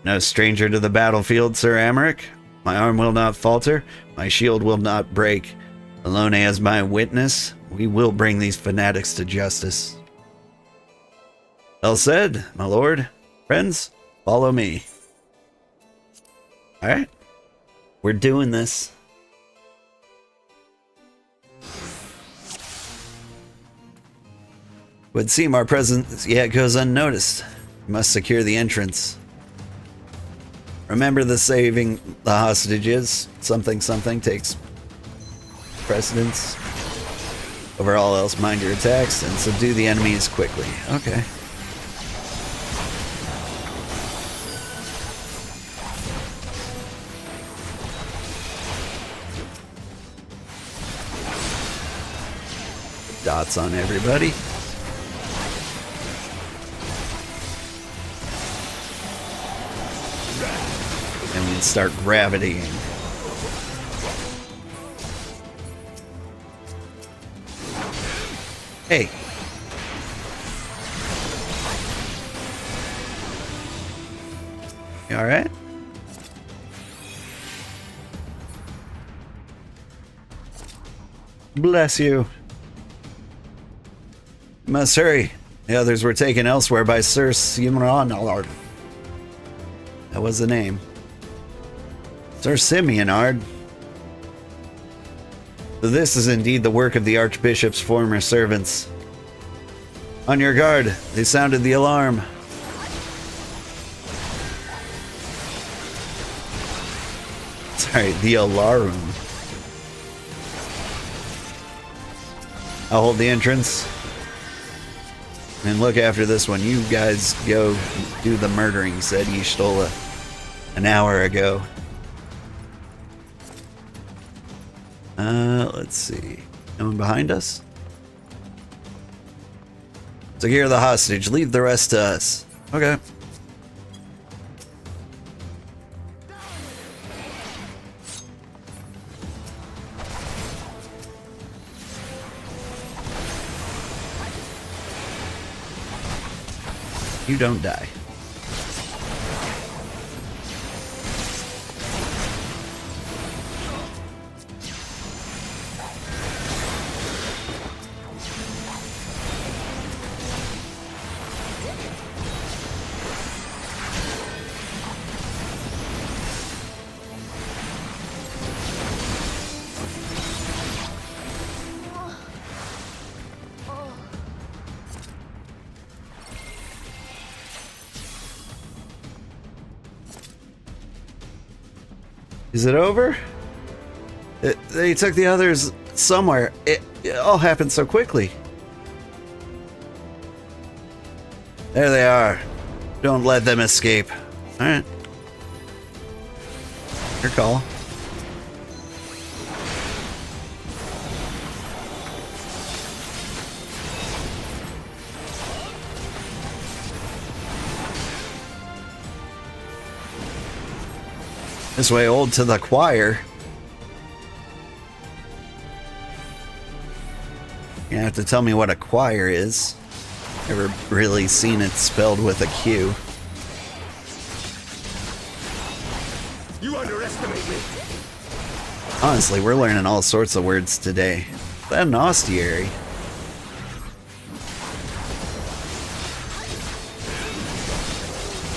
No stranger to the battlefield, Sir Amaric. My arm will not falter, my shield will not break. Alone as my witness, we will bring these fanatics to justice. Well said, my lord. Friends, follow me. Alright. We're doing this. Would seem our presence yet goes unnoticed. We must secure the entrance. Remember the saving the hostages. Something takes precedence over all else. Mind your attacks and subdue the enemies quickly. Okay. Dots on everybody. And we'd start gravitating. Hey. You all right? Bless you. Must hurry. The others were taken elsewhere by Sir Simeon. That was the name. Sir Simeonard. So this is indeed the work of the Archbishop's former servants. On your guard, they sounded the alarm. Sorry, the alarum. I'll hold the entrance. And look after this one. You guys go do the murdering, said Y'shtola an hour ago. Let's see. No one behind us? Secure the hostage. Leave the rest to us. Okay. You don't die. Is it over? They took the others somewhere. It all happened so quickly. There they are. Don't let them escape. Alright. Your call. This way, old to the choir. You have to tell me what a choir is. Never really seen it spelled with a Q. You underestimate me. Honestly, we're learning all sorts of words today. Is that an ostiary?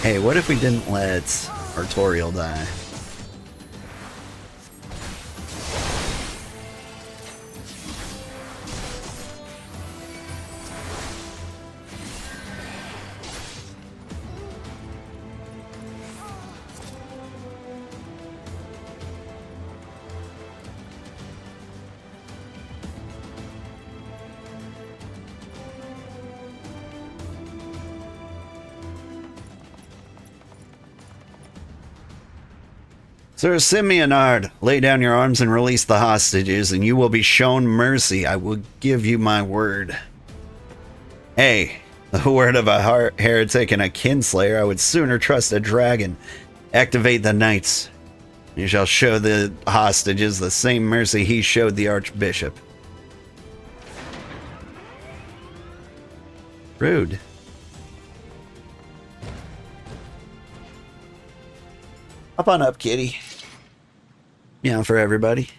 Hey, what if we didn't let Artorial die? Sir Simeonard, lay down your arms and release the hostages, and you will be shown mercy. I will give you my word. Hey, the word of a heretic and a kinslayer, I would sooner trust a dragon. Activate the knights. You shall show the hostages the same mercy he showed the archbishop. Rude. Hop on up, kitty. Yeah, for everybody.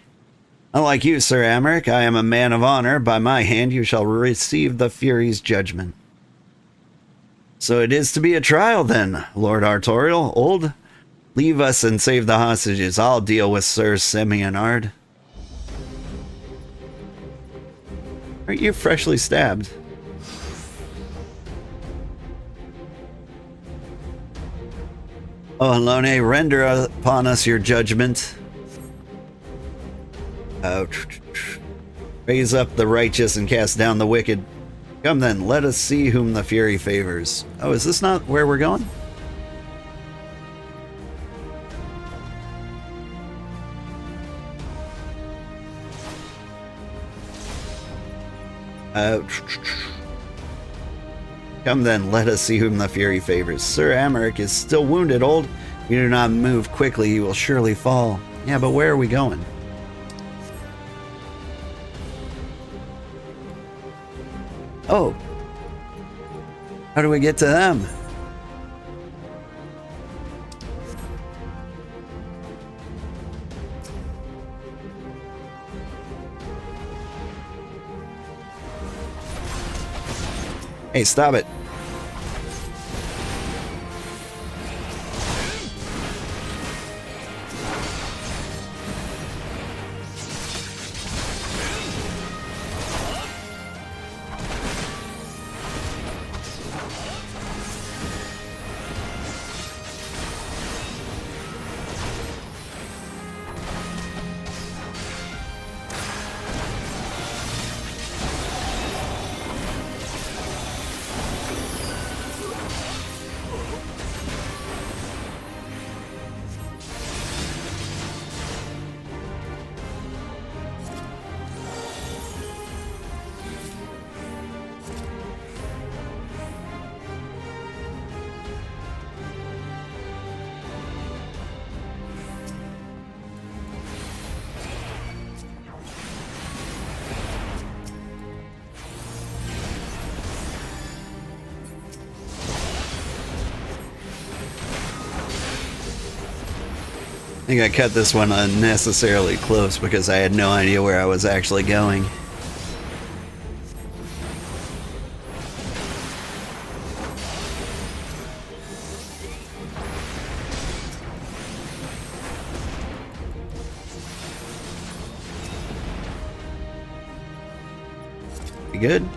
Unlike you, Sir Amaric, I am a man of honor. By my hand you shall receive the Fury's judgment. So it is to be a trial then, Lord Artorial. Old, leave us and save the hostages. I'll deal with Sir Simeonard. Aren't you freshly stabbed? Oh, Lone, render upon us your judgment. Raise up the righteous and cast down the wicked. Come then, let us see whom the Fury favors. Oh, is this not where we're going? Come then, let us see whom the Fury favors. Sir Amaric is still wounded, old. If you do not move quickly, you will surely fall. Yeah, but where are we going? Oh. How do we get to them? Hey, stop it. I think I cut this one unnecessarily close because I had no idea where I was actually going. You good?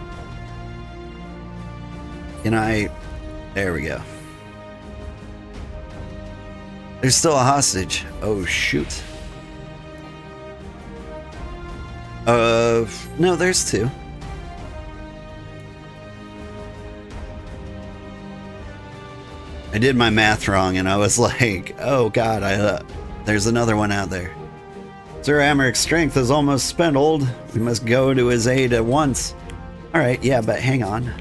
Can I... There we go. There's still a hostage. Oh, shoot. No, there's two. I did my math wrong and I was like, oh god, there's another one out there. Sir Amaric's strength is almost spent, old. We must go to his aid at once. Alright, yeah, but hang on.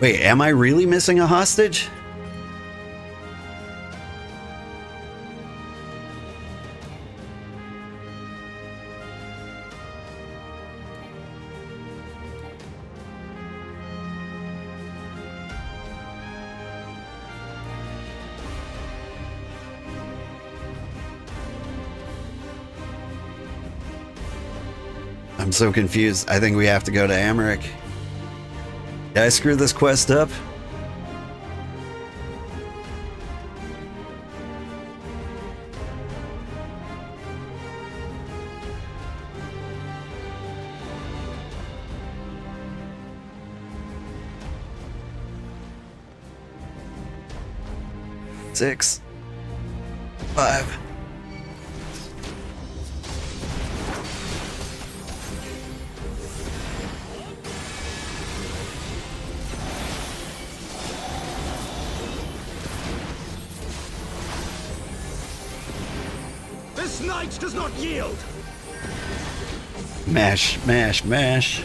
Wait, am I really missing a hostage? I'm so confused. I think we have to go to Améric. Did I screw this quest up? Six, 5. This knight does not yield! Mash, mash, mash.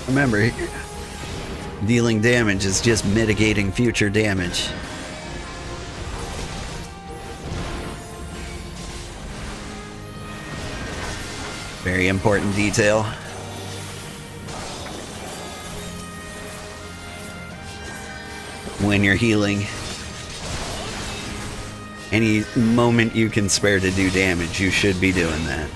Remember, dealing damage is just mitigating future damage. Very important detail. When you're healing, any moment you can spare to do damage, you should be doing that.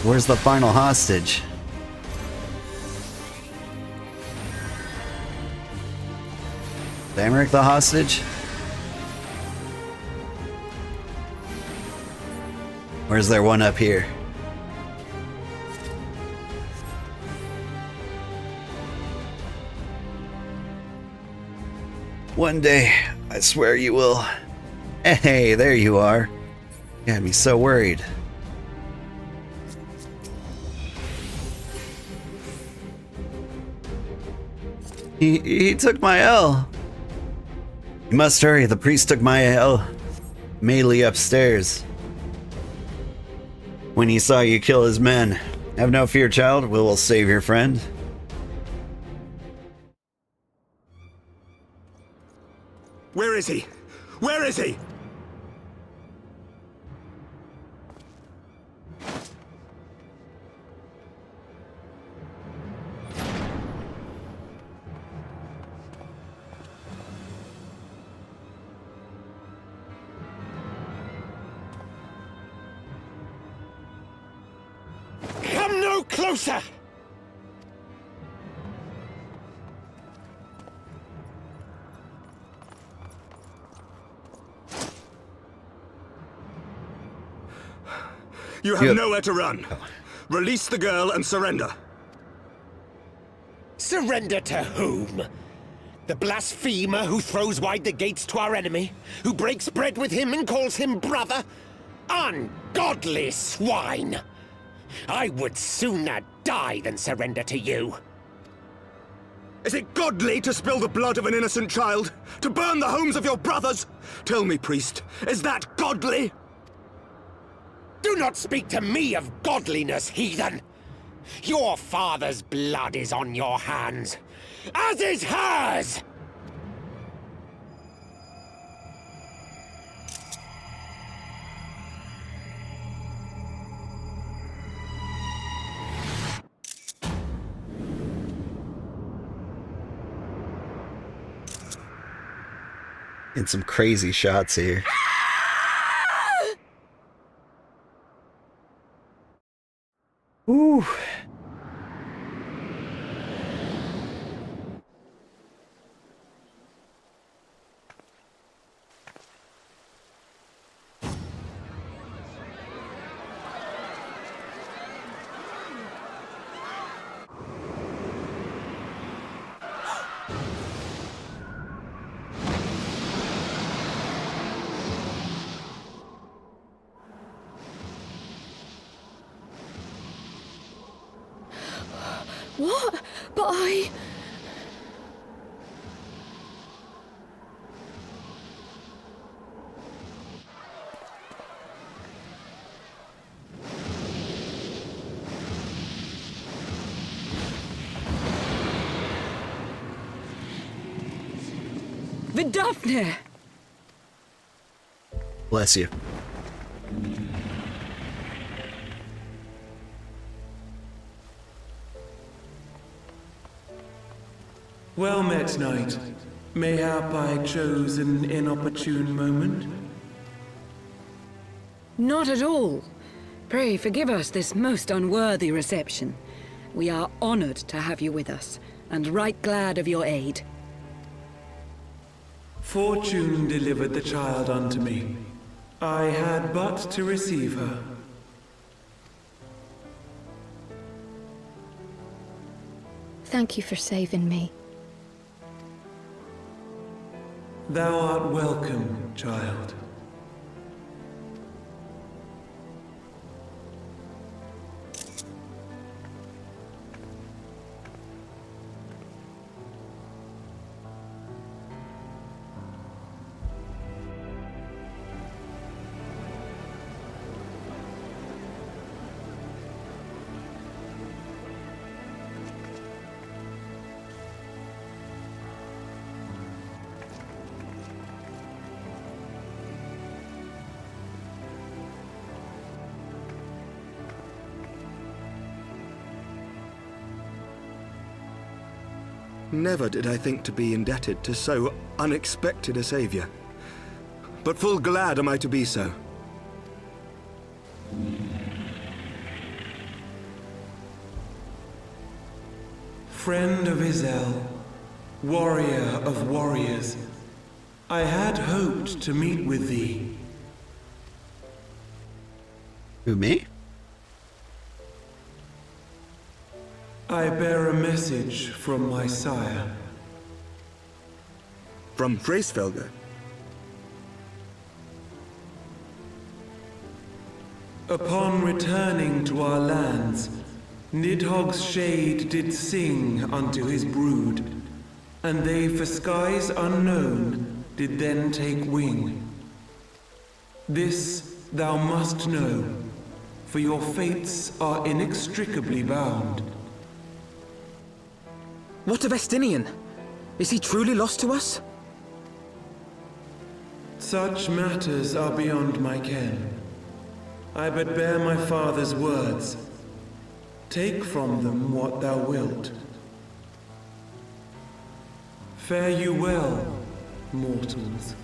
Where's the final hostage? Is Améric the hostage? Or is there one up here? One day, I swear you will. Hey, there you are. You had me so worried. He took my L. You must hurry, the priest took my L. Melee upstairs. When he saw you kill his men. Have no fear, child, we will save your friend. Where is he? Where is he? Come no closer! You have nowhere to run. Release the girl and surrender. Surrender to whom? The blasphemer who throws wide the gates to our enemy? Who breaks bread with him and calls him brother? Ungodly swine! I would sooner die than surrender to you. Is it godly to spill the blood of an innocent child? To burn the homes of your brothers? Tell me, priest, is that godly? Do not speak to me of godliness, heathen! Your father's blood is on your hands, as is hers! And some crazy shots here. Ooh. What? But I... Vidafne! Bless you. Well met, knight. Mayhap I chose an inopportune moment? Not at all. Pray forgive us this most unworthy reception. We are honored to have you with us, and right glad of your aid. Fortune delivered the child unto me. I had but to receive her. Thank you for saving me. Thou art welcome, child. Never did I think to be indebted to so unexpected a savior. But full glad am I to be so. Friend of Izel, warrior of warriors, I had hoped to meet with thee. Who, me? I bear a message from my sire. From Freysfelger? Upon returning to our lands, Nidhogg's shade did sing unto his brood, and they for skies unknown did then take wing. This thou must know, for your fates are inextricably bound. What of Estinian? Is he truly lost to us? Such matters are beyond my ken. I but bear my father's words. Take from them what thou wilt. Fare you well, mortals.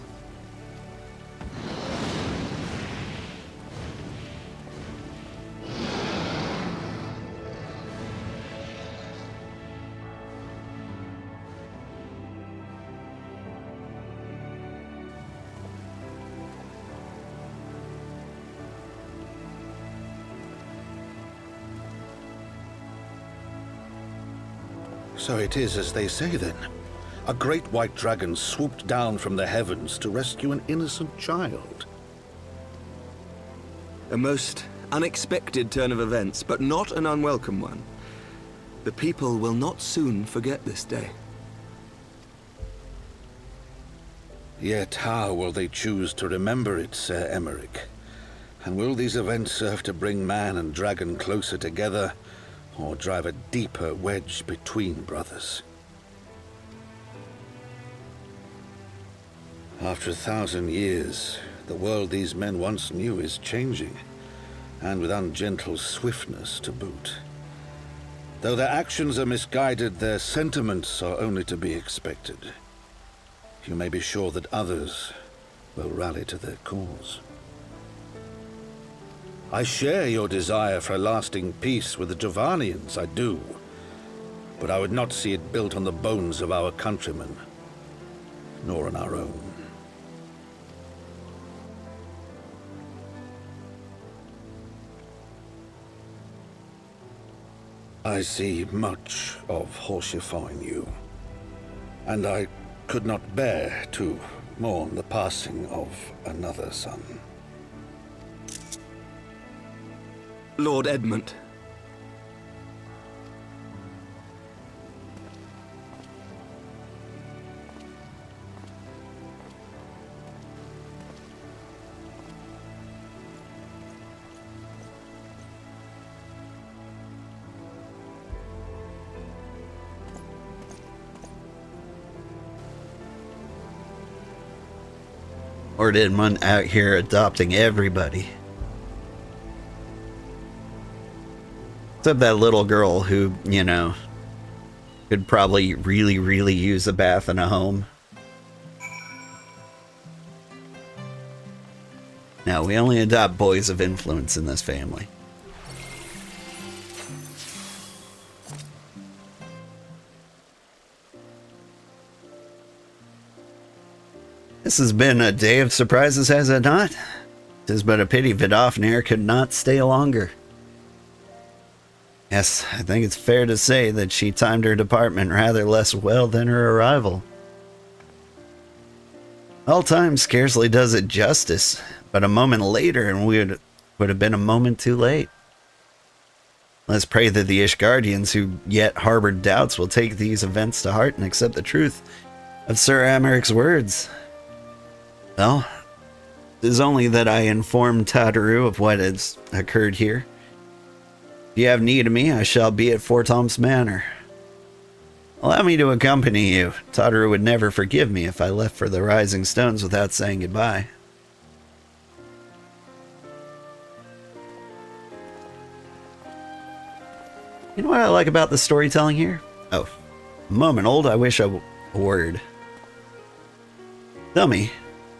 So it is as they say then. A great white dragon swooped down from the heavens to rescue an innocent child. A most unexpected turn of events, but not an unwelcome one. The people will not soon forget this day. Yet how will they choose to remember it, Sir Emmerich? And will these events serve to bring man and dragon closer together, or drive a deeper wedge between brothers? After 1,000 years, the world these men once knew is changing, and with ungentle swiftness to boot. Though their actions are misguided, their sentiments are only to be expected. You may be sure that others will rally to their cause. I share your desire for a lasting peace with the Javanians, I do. But I would not see it built on the bones of our countrymen, nor on our own. I see much of Horsefort in you, and I could not bear to mourn the passing of another son. Lord Edmund. Lord Edmund out here adopting everybody. Except that little girl who, you know, could probably really use a bath and a home. No, we only adopt boys of influence in this family. This has been a day of surprises, has it not? 'Tis but a pity Vidofnir could not stay longer. Yes, I think it's fair to say that she timed her department rather less well than her arrival. All time scarcely does it justice, but a moment later and we would have been a moment too late. Let's pray that the Ishgardians who yet harbored doubts will take these events to heart and accept the truth of Sir Amaric's words. Well, it is only that I informed Tataru of what has occurred here. If you have need of me, I shall be at Fort Tom's Manor. Allow me to accompany you. Tataru would never forgive me if I left for the Rising Stones without saying goodbye. You know what I like about the storytelling here? Oh, a moment old, I wish a word. Tell me,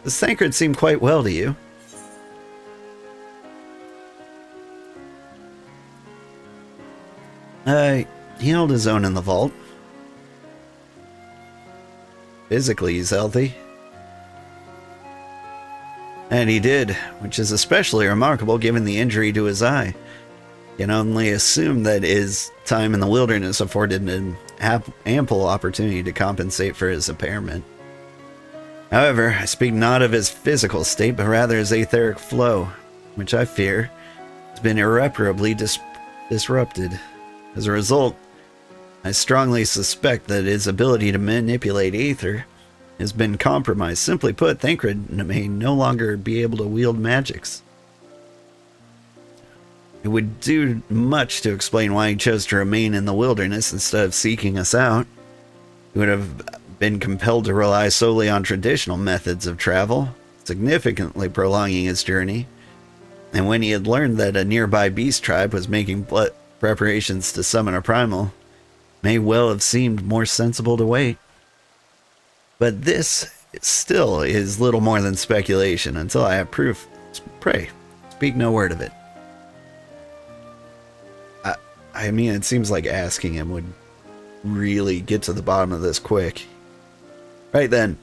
does Thancred seem quite well to you? He held his own in the vault. Physically, he's healthy. And he did, which is especially remarkable given the injury to his eye. You can only assume that his time in the wilderness afforded him ample opportunity to compensate for his impairment. However, I speak not of his physical state, but rather his etheric flow, which I fear has been irreparably disrupted. As a result, I strongly suspect that his ability to manipulate ether has been compromised. Simply put, Thancred may no longer be able to wield magics. It would do much to explain why he chose to remain in the wilderness instead of seeking us out. He would have been compelled to rely solely on traditional methods of travel, significantly prolonging his journey. And when he had learned that a nearby beast tribe was making preparations to summon a primal, may well have seemed more sensible to wait. But this still is little more than speculation. Until I have proof, pray, speak no word of it. I mean, it seems like asking him would really get to the bottom of this quick. Right then,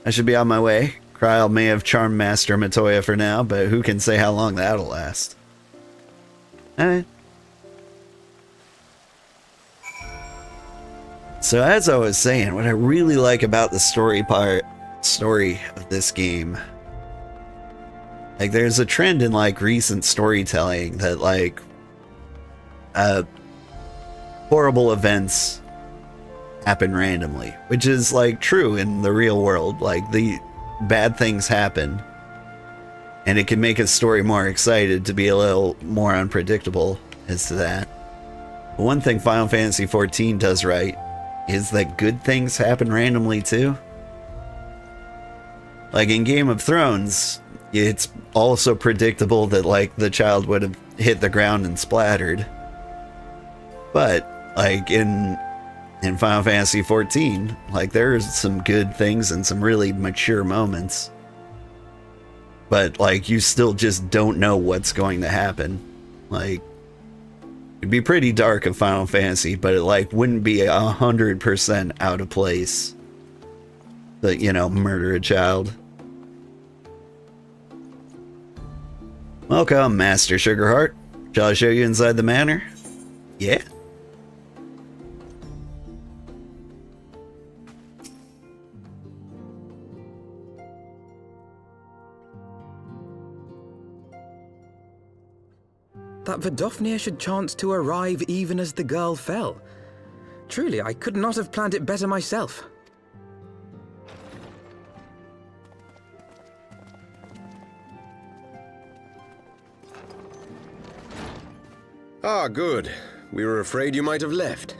I should be on my way. Kryl may have charmed Master Matoya for now, but who can say how long that'll last? Alright. So as I was saying, what I really like about the story of this game, like there's a trend in like recent storytelling that like horrible events happen randomly, which is like true in the real world. Like the bad things happen and it can make a story more excited to be a little more unpredictable as to that. But one thing Final Fantasy XIV does right is that good things happen randomly too. Like in Game of Thrones, it's also predictable that like the child would have hit the ground and splattered. But like in Final Fantasy XIV, like there's some good things and some really mature moments. but like you still just don't know what's going to happen. Like, it'd be pretty dark in Final Fantasy, but it like wouldn't be 100% out of place that, you know, murder a child. Welcome, Master Sugarheart. Shall I show you inside the manor? Yeah. That Vidofnir should chance to arrive even as the girl fell. Truly, I could not have planned it better myself. Ah, good. We were afraid you might have left.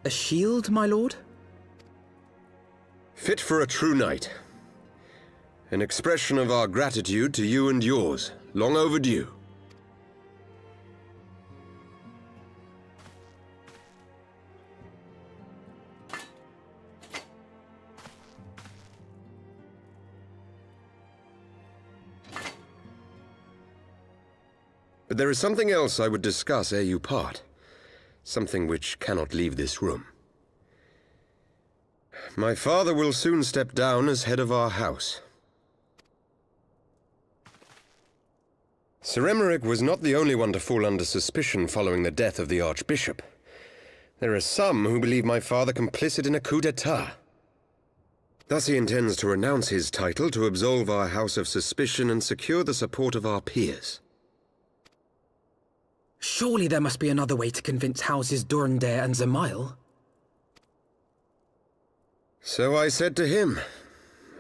A shield, my lord? Fit for a true knight. An expression of our gratitude to you and yours, long overdue. But there is something else I would discuss ere you part. Something which cannot leave this room. My father will soon step down as head of our house. Sir Emmerich was not the only one to fall under suspicion following the death of the Archbishop. There are some who believe my father complicit in a coup d'etat. Thus he intends to renounce his title to absolve our house of suspicion and secure the support of our peers. Surely there must be another way to convince Houses Durandare and Zemail. So I said to him.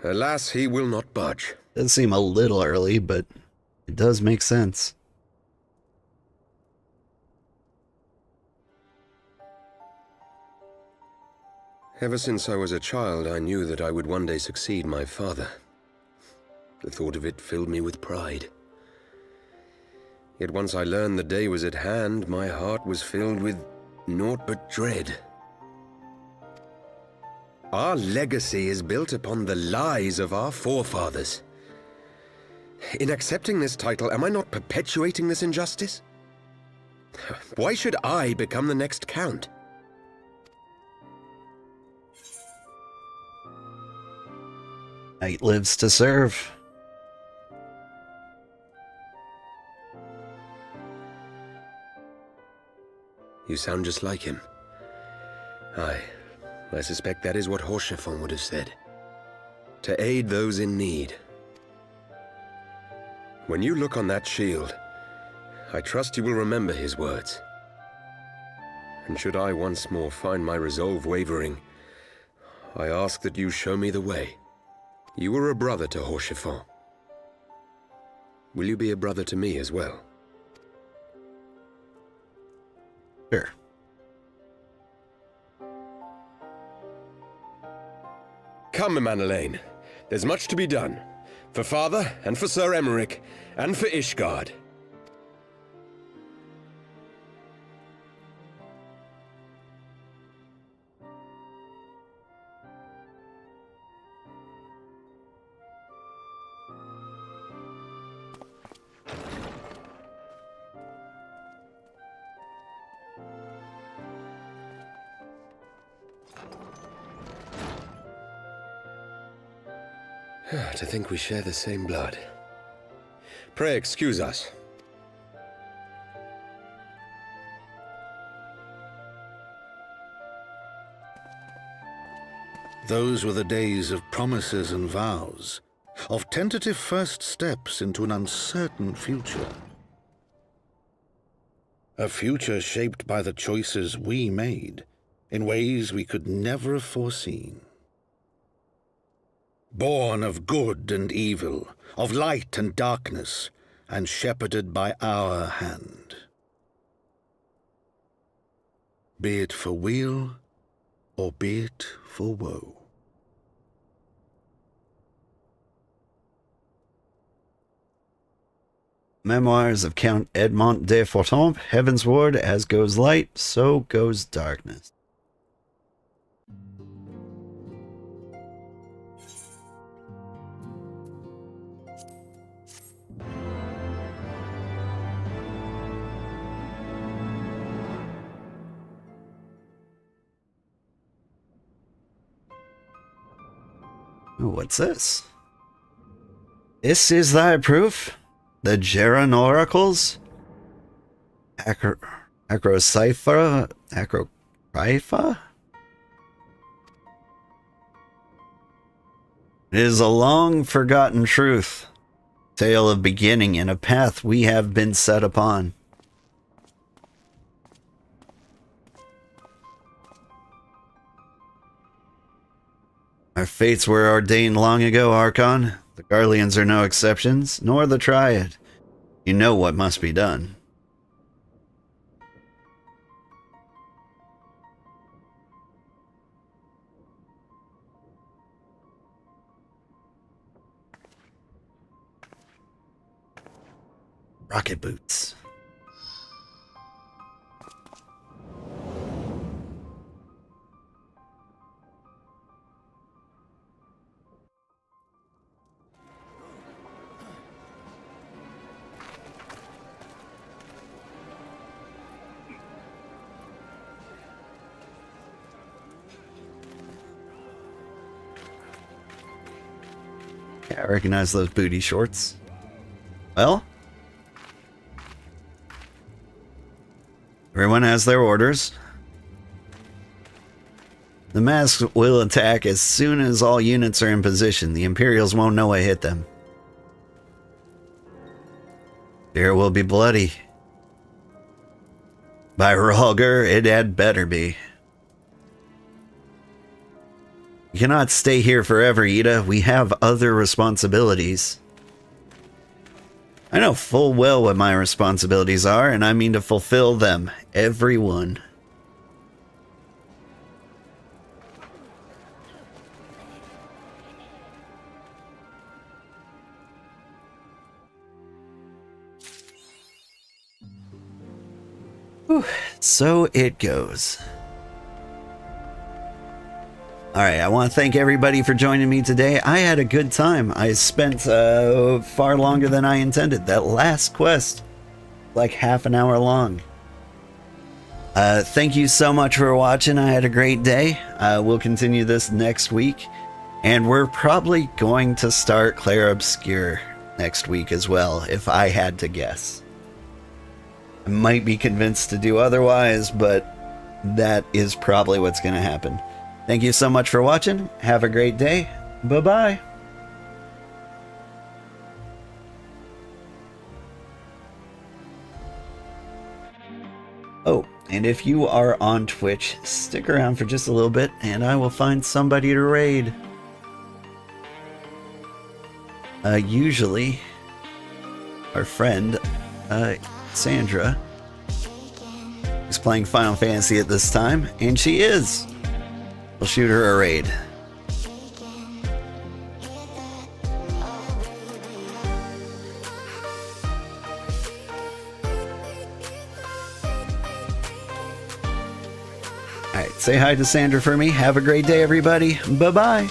Alas, he will not budge. Does seem a little early, but it does make sense. Ever since I was a child, I knew that I would one day succeed my father. The thought of it filled me with pride. Yet once I learned the day was at hand, my heart was filled with naught but dread. Our legacy is built upon the lies of our forefathers. In accepting this title, am I not perpetuating this injustice? Why should I become the next count? Knight lives to serve. You sound just like him. Aye, I suspect that is what Haurchefant would have said. To aid those in need. When you look on that shield, I trust you will remember his words. And should I once more find my resolve wavering, I ask that you show me the way. You were a brother to Haurchefant. Will you be a brother to me as well? Sure. Come, Manalaine. There's much to be done. For father, and for Sir Emmerich, and for Ishgard. To think we share the same blood. Pray excuse us. Those were the days of promises and vows, of tentative first steps into an uncertain future. A future shaped by the choices we made, in ways we could never have foreseen. Born of good and evil, of light and darkness, and shepherded by our hand. Be it for weal, or be it for woe. Memoirs of Count Edmond de Fortemps, Heaven's Ward, as goes light, so goes darkness. Ooh, what's this? This is thy proof? The Geron oracles? Acrocipher? Acrocrypha? It is a long forgotten truth. Tale of beginning and a path we have been set upon. Our fates were ordained long ago, Archon. The Garleans are no exceptions, nor the Triad. You know what must be done. Rocket boots. Yeah, I recognize those booty shorts. Well, everyone has their orders. The masks will attack as soon as all units are in position. The Imperials won't know I hit them. There will be bloody. By Rhalgr, it had better be. You cannot stay here forever, Ida. We have other responsibilities. I know full well what my responsibilities are, and I mean to fulfill them. Every one. Whew. So it goes. Alright, I want to thank everybody for joining me today. I had a good time. I spent far longer than I intended. That last quest, like half an hour long. Thank you so much for watching. I had a great day. We'll continue this next week. And we're probably going to start Clair Obscure next week as well, if I had to guess. I might be convinced to do otherwise, but that is probably what's going to happen. Thank you so much for watching. Have a great day. Bye-bye. Oh, and if you are on Twitch, stick around for just a little bit and I will find somebody to raid. Usually, our friend, Sandra, is playing Final Fantasy at this time, and she is. We'll shoot her a raid. Alright, say hi to Sandra for me. Have a great day, everybody. Bye-bye.